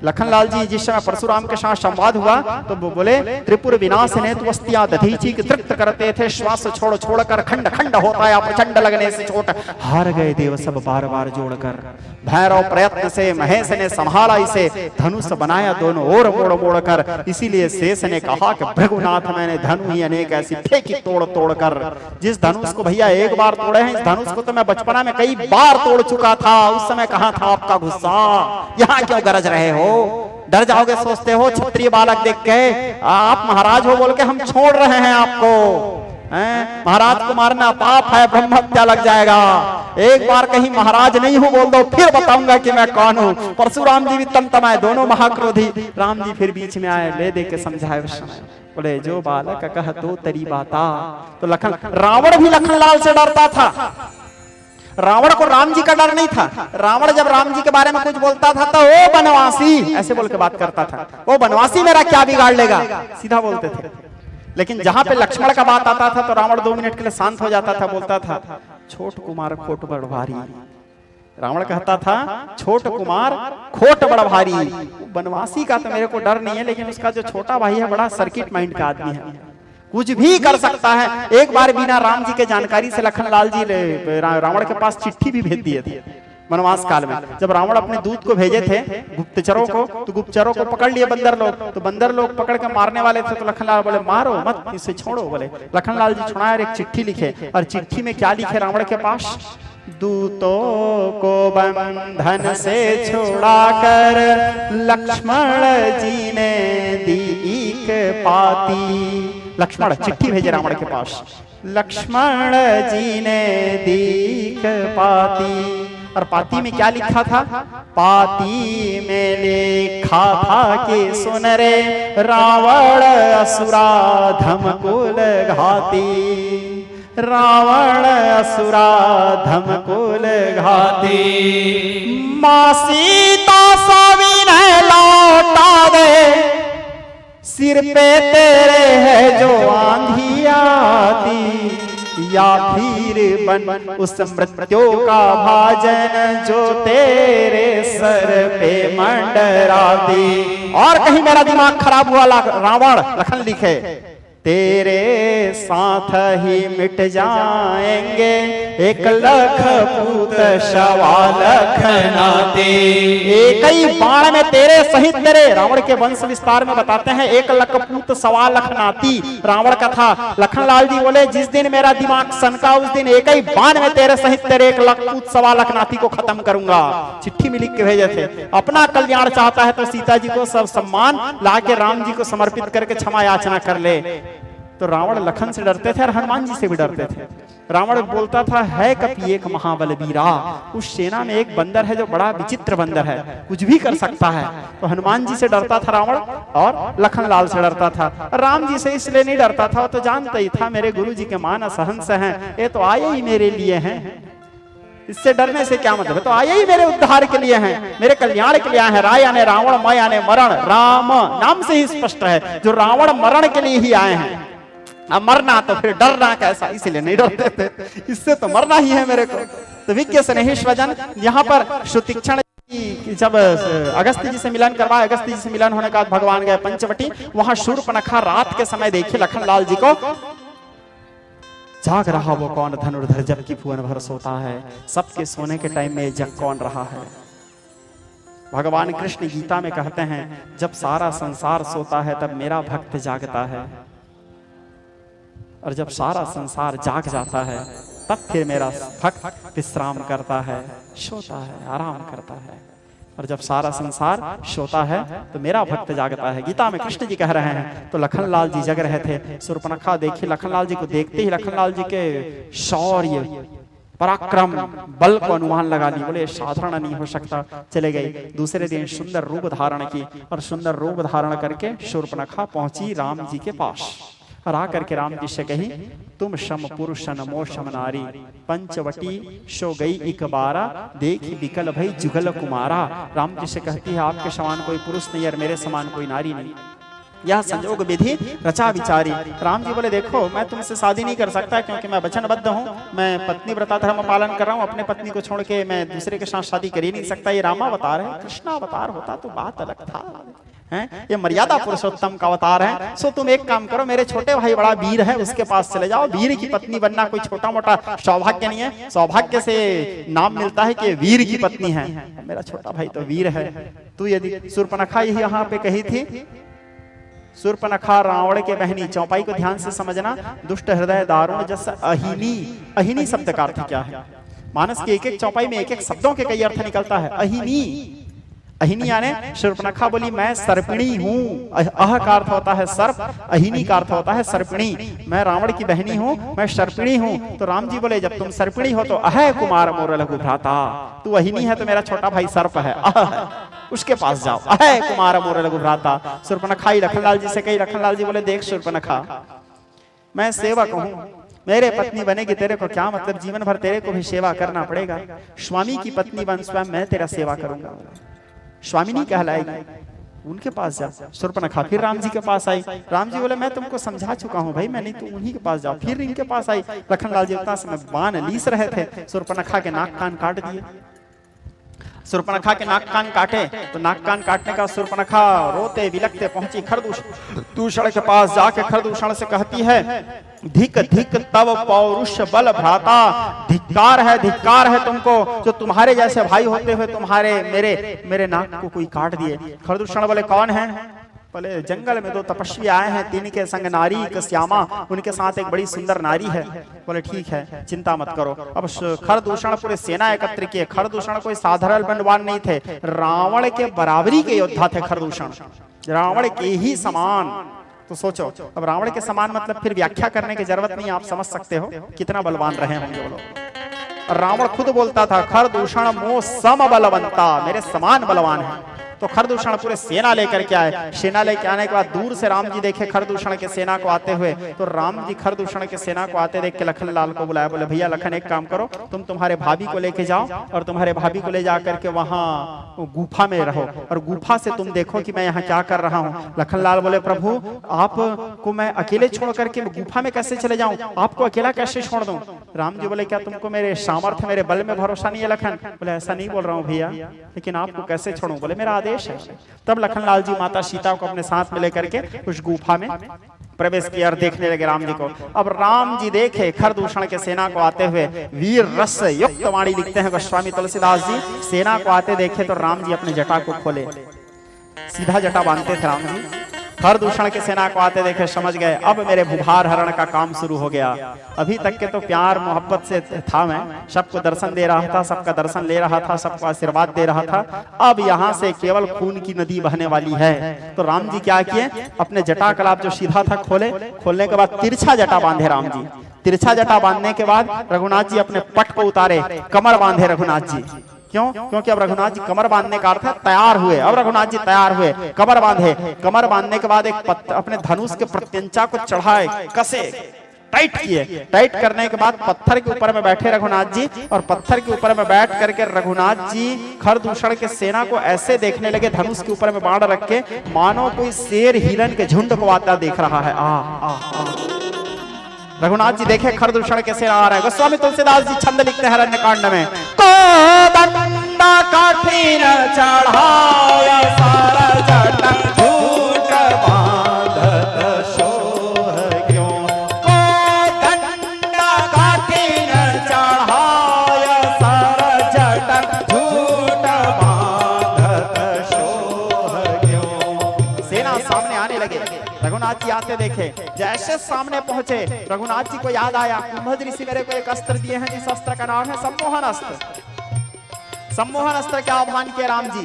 [SPEAKER 1] लखनलाल जी जिस समय परशुराम के साथ संवाद हुआ तो वो बोले त्रिपुर विनाशिने त्वस्त्या दधीचि की तृप्त करते थे श्वास छोड़ छोड़ कर, खंड खंड होता है प्रचंड लगने से चोट, हार गए देव सब बार बार जोड़कर। भैरव प्रयत्न से महेश ने संभाला इसे, धनुष बनाया दोनों ओर मोड़ मोड़ कर। इसीलिए शेष ने कहा कि भृगुनाथ मैंने धनु ही अनेक ऐसी फेंकी तोड़ तोड़ कर। जिस धनुष को भैया एक बार तोड़े हैं, इस धनुष को तो मैं बचपना में कई बार तोड़ चुका था। उस समय कहाँ था आपका गुस्सा, यहाँ क्यों गरज रहे हो, डर जाओगे सोचते हो क्षत्रिय बालक देख के आप महाराज हो बोल के हम छोड़ रहे हैं आपको। महाराज को मारना पाप है, ब्रह्म हत्या लग जाएगा। एक बार कहीं महाराज नहीं हूं बोल दो, फिर बताऊंगा कि मैं कौन हूं। परशुराम जी भी तंतमाए, दोनों महाक्रोधी। राम जी फिर बीच में आए, ले दे के समझाए उस समय। बोले जो बालक कह तो तरी बाता। तो रावण भी लखनलाल से डरता था। रावण को राम जी का डर नहीं था। रावण जब राम जी के बारे में कुछ बोलता था तो ओ बनवासी ऐसे बोल के बात करता था, ओ बनवासी मेरा क्या बिगाड़ लेगा, सीधा बोलते थे। लेकिन जहां पे लक्ष्मण का बात आता था तो रावण 2 मिनट के लिए शांत हो जाता था, बोलता था छोट कुमार खोट बड़ भारी। रावण कहता था छोट कुमार खोट बड़ भारी। बनवासी का तो मेरे को डर नहीं है, लेकिन उसका जो छोटा भाई है बड़ा सर्किट माइंड का आदमी है, कुछ भी कर सकता है। एक बार बिना राम जी के जानकारी से लखनलाल जी रावण के पास चिट्ठी भी भेज दिए थे वनवास काल में। जब रावण अपने दूत को भेजे थे गुप्तचरों को, तो गुप्तचरों को पकड़ लिए बंदर लोग। तो बंदर लोग पकड़ के मारने वाले थे। तो लखनलाल बोले मारो मत, इसे छोड़ो। बोले लखनलाल जी छुड़ाए और एक चिट्ठी लिखे। और चिट्ठी में क्या लिखे रावण के पास, दूतों को बंधन से छुड़ाकर लक्ष्मण जी ने दी एक पाती। लक्ष्मण चिट्ठी भेजे रावण के पास, लक्ष्मण जी ने दी एक पाती। और पाती में क्या लिखा था, पाती में लिखा था कि सुन रे रावण असुरा धमकुल घाती, रावण असुरा धमकुल घाती। मां सीता सविनय लौटा दे, सिर पे तेरे है जो आंधी आती, या फिर बन उस मृत्यु का भाजन जो तेरे सर पे मंडराती। और कहीं मेरा दिमाग खराब हुआ रावण लखन लिखे, तेरे साथ ही मिट जाएंगे 1,00,000 पूत शवा लखनाते। एक ही बाण में तेरे सहित तेरे, रावण के वंश विस्तार में बताते हैं 1,00,000 पूत सवा लखनाती रावण का था। लखनलाल जी बोले जिस दिन मेरा दिमाग सनका उस दिन एक ही बाण में तेरे सहित तेरे 1,00,000 पूत सवा लखनाती को खत्म करूंगा। चिट्ठी में लिख के भेजे थे। अपना कल्याण चाहता है तो सीता जी को सब सम्मान ला के राम जी को समर्पित करके क्षमा याचना कर ले। तो रावण लखन से डरते थे और हनुमान जी से भी डरते थे। रावण बोलता था है कपि एक महाबल वीरा, उस सेना में एक बंदर है जो बड़ा विचित्र बंदर है, कुछ भी कर सकता है। तो हनुमान जी से डरता था रावण और लखनलाल से डरता था। राम जी से इसलिए नहीं डरता था, तो जानता ही था मेरे गुरु जी के मानस हंस हैं, ये तो आए ही मेरे लिए हैं, इससे डरने से क्या मतलब है, तो आए ही मेरे उद्धार के लिए हैं, मेरे कल्याण के लिए हैं। राय आने रावण, मय आने मरण, राम नाम से ही स्पष्ट है जो रावण मरण के लिए ही आए हैं। अब मरना तो फिर डरना कैसा, इसलिए नहीं डरते थे, इससे तो मरना ही है मेरे को। तो विज्ञ स्नेही स्वजन यहाँ पर सुतीक्षण जब अगस्त जी से मिलन करवाया, अगस्त जी से मिलन होने के बाद भगवान गए पंचवटी। वहां शूर्पणखा रात के समय देखिए लखनलाल जी को, जाग रहा वो कौन धनुर्धर जबकि भुवन भर सोता है, सबके सोने के टाइम में जग कौन रहा है। भगवान कृष्ण गीता में कहते हैं जब सारा संसार सोता है तब मेरा भक्त जागता है, और जब सारा संसार जाग जाता है तब फिर मेरा भक्त विश्राम करता है, सोता है, आराम करता है। और जब सारा संसार सोता है तो मेरा भक्त जागता है। गीता में कृष्ण जी कह रहे हैं। तो लखनलाल जी जग रहे थे। शूर्पणखा देखिए, लखनलाल जी को देखते ही लखनलाल जी के शौर्य, पराक्रम बल को अनुमान लगा ली, बोले साधारण नहीं हो सकता। चले गए। दूसरे दिन सुंदर रूप धारण की और सुंदर रूप धारण करके शूर्पणखा पहुंची राम जी के पास और आकर के राम जी से कही, तुम शम पुरुष नमो शम नारी, पंचवटी शो गई एक बारा, देख विकल भई जुगल कुमारा। राम जी से कहती है, आपके समान कोई पुरुष नहीं और मेरे समान कोई नारी नहीं, यह संजोग विधि रचा विचारी। राम जी बोले, देखो मैं तुमसे शादी नहीं कर सकता क्योंकि मैं वचनबद्ध हूँ, मैं पत्नी व्रता धर्म पालन कर रहा हूँ, अपने पत्नी को छोड़ के मैं दूसरे के साथ शादी कर ही नहीं सकता। ये रामावतार है, कृष्णावतार होता तो बात अलग था, हैं? ये मर्यादा पुरुषोत्तम का अवतार है। सो तुम एक काम करो, मेरे छोटे भाई बड़ा वीर है, उसके पास चले जाओ। वीर की पत्नी बनना कोई छोटा मोटा सौभाग्य नहीं है, सौभाग्य से नाम मिलता है कि वीर की पत्नी है। मेरा छोटा भाई तो वीर है। तू यदि शूर्पणखा यही यहाँ पे कही थी, शूर्पणखा रावण के बहनी। चौपाई को ध्यान से समझना, दुष्ट हृदय दारुण जस अहिनी। अहिनी शब्द का अर्थ क्या है? मानस के एक एक चौपाई में एक एक शब्दों के कई अर्थ निकलता है। अहिनी, अहिनी यानी शूर्पणखा बोली मैं सर्पिणी हूँ। अह का अर्थ होता है सर्प, अहिनी का अर्थ होता है सर्पिणी। मैं रावण की बहनी हूँ, मैं सर्पिणी हूँ। तो राम जी बोले, जब तुम सर्पिणी हो तो अह कुमार मोर लघु भ्राता, तू अहिनी है तो मेरा छोटा भाई सर्प है, अह है, उसके पास जाओ। अह कुमार मोर लघु भ्राता। शूर्पणखा ही लखनलाल जी से कही। लखनलाल जी बोले, देख शूर्पणखा, मैं सेवक हूँ, मेरे पत्नी बनेगी तेरे को क्या मतलब, जीवन भर तेरे को भी सेवा करना पड़ेगा। स्वामी की पत्नी बन, स्वयं मैं तेरा सेवा करूंगा, स्वामिनी कहलाएगी। उनके पास जा। शूर्पणखा फिर राम जी के पास आई। राम जी बोले, मैं तुमको समझा चुका हूँ भाई, मैं नहीं, तो उन्हीं के पास जाओ। फिर इनके पास आई। लखनलाल जी उतना समय बाण लीस रहे थे, शूर्पणखा के नाक कान काट दिए। शूर्पणखा के नाक कान काटे तो नाक कान काटने का शूर्पणखा रोते विलखते पहुंची खरदूषण के पास। जाके खरदूषण से कहती है, धिक धिक तब पौरुष बल भ्राता, धिक्कार है तुमको, जो तुम्हारे जैसे भाई होते हुए तुम्हारे मेरे नाक को कोई काट दिए। खरदूषण बोले, कौन है? बोले, जंगल में दो तपस्वी आए हैं, तीन के संग नारी एक श्यामा, उनके साथ एक बड़ी सुंदर नारी है। बोले, ठीक है, चिंता मत करो। अब खरदूषण पूरे सेना एकत्र किए। खरदूषण कोई साधारण बलवान नहीं थे, रावण के बराबरी के योद्धा थे खरदूषण, रावण के ही समान। तो सोचो, अब रावण के समान मतलब फिर व्याख्या करने की जरूरत नहीं, आप समझ सकते हो कितना बलवान रहे होंगे वो लोग। रावण खुद बोलता था, खरदूषण मोह सम बलवंता, मेरे समान बलवान है। तो खरदूषण पूरे सेना लेकर के आए। सेना लेके आने के बाद दूर से राम जी देखे खरदूषण के सेना को आते हुए, तो राम जी खरदूषण के सेना को आते देख के लखनलाल को बुलाया। बोले, भैया लखन, एक काम करो, तुम तुम्हारे भाभी को लेके जाओ और तुम्हारे भाभी को ले जा करके वहां गुफा में रहो और गुफा से तुम देखो कि मैं यहाँ क्या कर रहा हूँ। लखनलाल बोले, प्रभु आपको मैं अकेले छोड़ करके गुफा में कैसे चले जाऊं, आपको अकेला कैसे छोड़ दूं? राम जी बोले, क्या तुमको मेरे सामर्थ्य मेरे बल में भरोसा नहीं है लखन? बोले, ऐसा नहीं बोल रहा हूँ भैया, लेकिन आपको कैसे छोड़ूं? बोले, मेरा आदेश है। तब लखनलाल जी माता सीता को अपने साथ में लेकर के उस गुफा में प्रवेश किया और देखने लगे राम जी को। अब राम जी देखे खरदूषण के सेना को आते हुए, वीर रस युक्त वाणी लिखते हैं गोस्वामी तुलसीदास जी। सेना को आते देखे तो राम जी अपने जटा को खोले, सीधा जटा बांधते थे राम जी। खरदूषण के सेना को आते देखे, समझ गए अब मेरे भूभार हरण का काम शुरू हो गया। अभी तक के तो प्यार मोहब्बत से था, मैं सबको दर्शन दे रहा था, सबका दर्शन ले रहा था, सबको आशीर्वाद दे रहा था। अब यहाँ से केवल खून की नदी बहने वाली है। तो राम जी क्या किए, अपने जटा कलाप जो सीधा था खोले, खोलने के बाद तिरछा जटा बांधे राम जी। तिरछा जटा बांधने के बाद रघुनाथ जी अपने पट को उतारे, कमर बांधे रघुनाथ जी। क्यों? क्योंकि अब रघुनाथ जी कमर बांधने का अर्थ है तैयार हुए। अब रघुनाथ जी तैयार हुए, कमर बांधे। कमर बांधने के बाद एक अपने धनुष के प्रत्यंचा को चढ़ाए, कसे, टाइट किए। टाइट करने के बाद पत्थर के ऊपर में बैठे रघुनाथ जी, और पत्थर के ऊपर में बैठ करके रघुनाथ जी खरदूषण के सेना को ऐसे देखने लगे, धनुष के ऊपर में बाण रख के, मानो कोई शेर हिरन के झुंड को आता देख रहा है। रघुनाथ जी देखे खरदूषण के सेना आ रहा है। गोस्वामी तुलसीदास जी छंद लिखते हैं अरण्यकांड में, कोदंडा कठिन चढ़ाया सारा जटन झूठ बांधत सोह क्यों। कोदंडा कठिन चढ़ाया सारा जटन झूठ बांधत सोह क्यों। सेना सामने आने लगे, रघुनाथ जी आते देखे, जैसे सामने पहुंचे रघुनाथ जी को याद आया, कुंभज ऋषि मेरे को एक अस्त्र दिए हैं, जिस अस्त्र का नाम है सम्मोहन अस्त्र। सम्मोहन अस्त्र के आह्वान किए राम जी।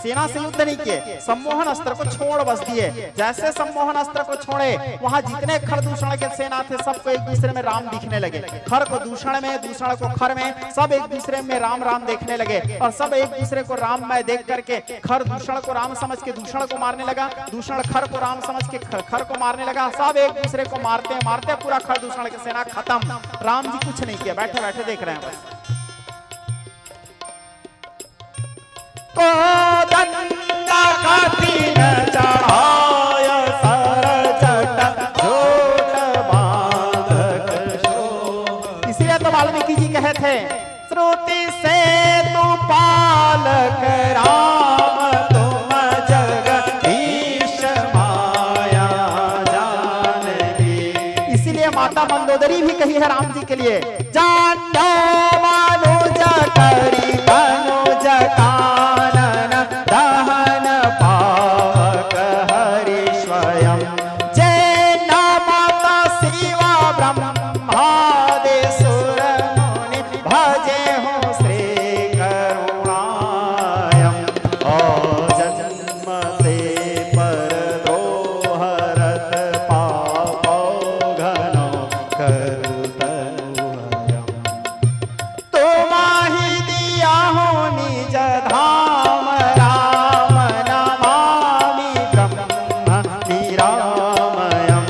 [SPEAKER 1] सेना से युद्ध नहीं किए, सम्मोहन अस्त्र को छोड़ बस दिए। जैसे सम्मोहन अस्त्र को छोड़े, वहां जितने खर दूषण के सेना थे सबको एक दूसरे में राम दिखने लगे। खर को दूषण में, दूषण को खर में, सब एक दूसरे में राम राम देखने लगे और सब एक दूसरे को राम में देख करके खर दूषण को राम समझ के दूषण को मारने लगा, दूषण खर को राम समझ के खर को मारने लगा। सब एक दूसरे को मारते मारते पूरा खर दूषण की सेना खत्म। राम जी कुछ नहीं किया, बैठे बैठे देख रहे हैं बस।
[SPEAKER 2] दंडा कठिन चढ़ाय सर जट जोट बांधक शोभ।
[SPEAKER 1] इसलिए तो वाल्मीकि जी कहे थे,
[SPEAKER 2] श्रुति से तू पालक राम तुम जगदीश माया जानवी।
[SPEAKER 1] इसीलिए माता मंदोदरी भी कही है राम जी के लिए,
[SPEAKER 2] जानो मनुज करी तनुज कानन दहन पावक हरि स्वयं। जय नमत शिवा ब्रह्मादि सुर मुनि भजे हो श्री करुणायम। ओ जन्म से पर द्रोहरत पापो घनो करु तनुहयम। तुम्हारी दिया हो निज धाम राम नमामि ब्रह्म निरामयम्।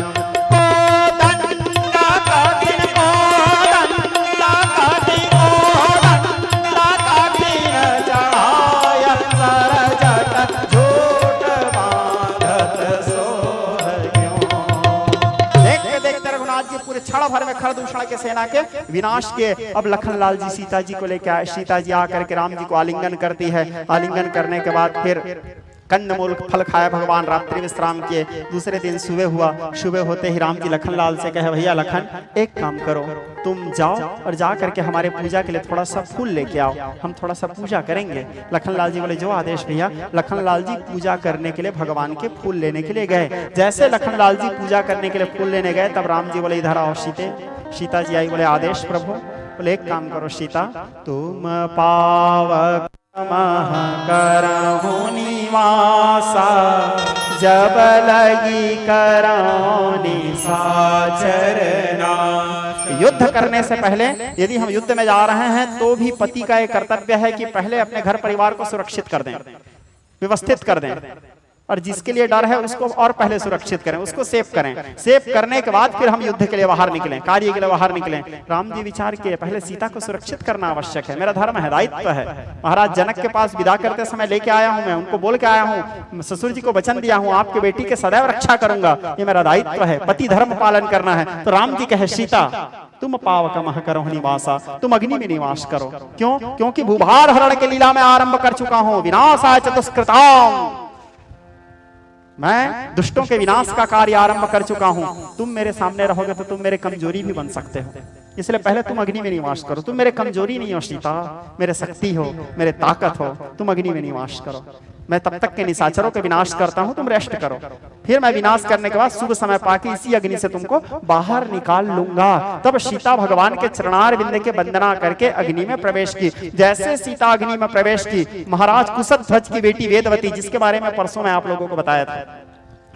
[SPEAKER 2] दंडा कठिन चढ़ाय सर जट जोट बांधत सोहग्यों।
[SPEAKER 1] देखते देखते रघुनाथ जी पूरे क्षण भर में खर दूषण के सेना के विनाश के। अब लखनलाल जी सीता जी को लेकर आए, सीता जी आकर के राम जी को आलिंगन करती है। आलिंगन करने के बाद फिर कंदमूल फल खाया भगवान, रात्रि विश्राम किए। दूसरे दिन सुबह हुआ, सुबह होते ही राम जी लखनलाल से कहे, भैया लखन एक काम करो, तुम जाओ और जा करके हमारे पूजा के लिए थोड़ा सा फूल लेके आओ, हम थोड़ा सा पूजा करेंगे। लखनलाल जी बोले जो आदेश भैया। लखनलाल जी पूजा करने के लिए भगवान के फूल लेने के लिए गए। जैसे लखनलाल जी पूजा करने के लिए फूल लेने गए, तब राम जी बोले इधर आओ सीते। सीता जी आई, बोले आदेश प्रभु। बोले एक काम करो सीता, तुम पावक करहु निवासा, जब लगी करौनी साचरना। युद्ध करने से पहले यदि हम युद्ध में जा रहे हैं तो भी पति का एक कर्तव्य है कि पहले अपने घर परिवार को सुरक्षित कर दें, व्यवस्थित कर दें, और जिसके लिए डर है उसको और पहले सुरक्षित करें, उसको सेफ करें। सेफ करने के बाद फिर हम युद्ध के लिए बाहर निकलें, कार्य के लिए बाहर निकलें। राम जी विचार किए पहले सीता को सुरक्षित करना आवश्यक है, मेरा धर्म है, दायित्व है। महाराज जनक के पास विदा करते समय लेके आया हूं, मैं उनको बोल के आया हूं, ससुर जी को वचन दिया हूं आपके बेटी के सदैव रक्षा करूंगा, ये मेरा दायित्व है, पति धर्म पालन करना है। तो राम जी कहे सीता तुम पावकमह करहु निवासा, तुम अग्नि में निवास करो। क्यों? क्योंकि भूभार हरण के लीला में आरंभ कर चुका हूं, विनाशाय चतुष्कृताम्। मैं दुष्टों के विनाश का कार्य आरंभ कर चुका हूं। तुम मेरे सामने रहोगे तो तुम मेरे कमजोरी भी बन सकते हो, इसलिए पहले तुम अग्नि में निवास करो। तुम मेरे कमजोरी नहीं हो सीता, मेरे शक्ति हो, मेरे ताकत हो, तुम अग्नि में निवास करो। मैं तब तक के निशाचरों के विनाश करता हूं, तुम रेस्ट करो। फिर मैं विनाश करने के बाद शुभ समय पाके इसी अग्नि से तुमको बाहर निकाल लूंगा। तब सीता भगवान के चरणार बिंद के वंदना करके अग्नि में प्रवेश की। जैसे सीता अग्नि में प्रवेश की, महाराज कुशध्वज की बेटी वेदवती, जिसके बारे में परसों मैं आप लोगों को बताया था,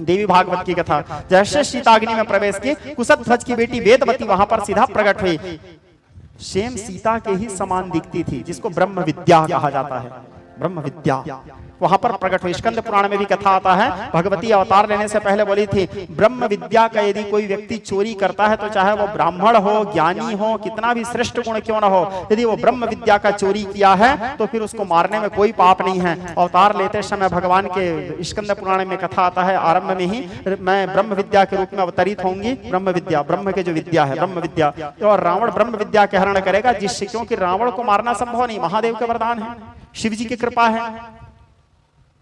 [SPEAKER 1] देवी भागवत की कथा, जैसे सीता अग्नि में प्रवेश की, कुशध्वज की बेटी वेदवती वहां पर सीधा प्रकट हुई। सेम सीता के ही समान दिखती थी, जिसको ब्रह्म विद्या कहा जाता है। ब्रह्म विद्या वहां पर प्रकट हुई। स्कंद पुराण में भी कथा आता है, भगवती अवतार लेने से पहले बोली थी, ब्रह्म विद्या का यदि कोई व्यक्ति चोरी करता है तो चाहे वो ब्राह्मण हो, ज्ञानी हो, कितना भी श्रेष्ठ गुण क्यों न हो, यदि वो ब्रह्म विद्या का चोरी किया है तो फिर उसको मारने में कोई पाप नहीं है। अवतार लेते समय भगवान के स्कंद पुराण में कथा आता है, आरंभ में ही, मैं ब्रह्म विद्या के रूप में अवतरित होंगी। ब्रह्म विद्या, ब्रह्म के जो विद्या है ब्रह्म विद्या, और रावण ब्रह्म विद्या के हरण करेगा, जिससे क्योंकि रावण को मारना संभव नहीं, महादेव के वरदान है, शिव जी की कृपा है,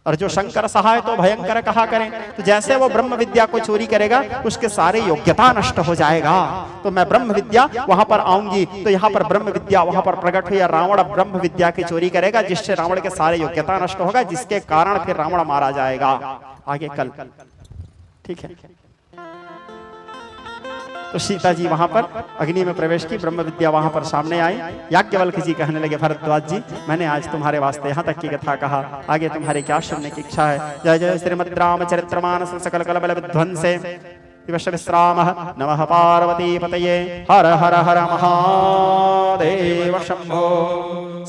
[SPEAKER 1] और जो शंकर सहाय तो भयंकर कहा करें। तो जैसे वो ब्रह्म विद्या को चोरी करेगा उसके सारे योग्यता नष्ट हो जाएगा। तो मैं ब्रह्म विद्या वहां पर आऊंगी, तो यहाँ पर ब्रह्म विद्या वहां पर प्रकट हुई। रावण ब्रह्म विद्या की चोरी करेगा, जिससे रावण के सारे योग्यता नष्ट होगा, जिसके कारण फिर रावण मारा जाएगा आगे कल। ठीक है, तो सीता जी वहां पर अग्नि में प्रवेश की, ब्रह्म विद्या वहां पर सामने आई। याज्ञवल्क्य जी कहने लगे, भरद्वाज जी मैंने आज तुम्हारे वास्ते यहाँ तक की कथा कहा, आगे तुम्हारे क्या सुनने की इच्छा है? जय जय श्रीमद् रामचरित्रमानस सकल कलबल विध्वंसे दिवस विश्रामः। नमः पार्वती पतये। हर हर हर महादेव।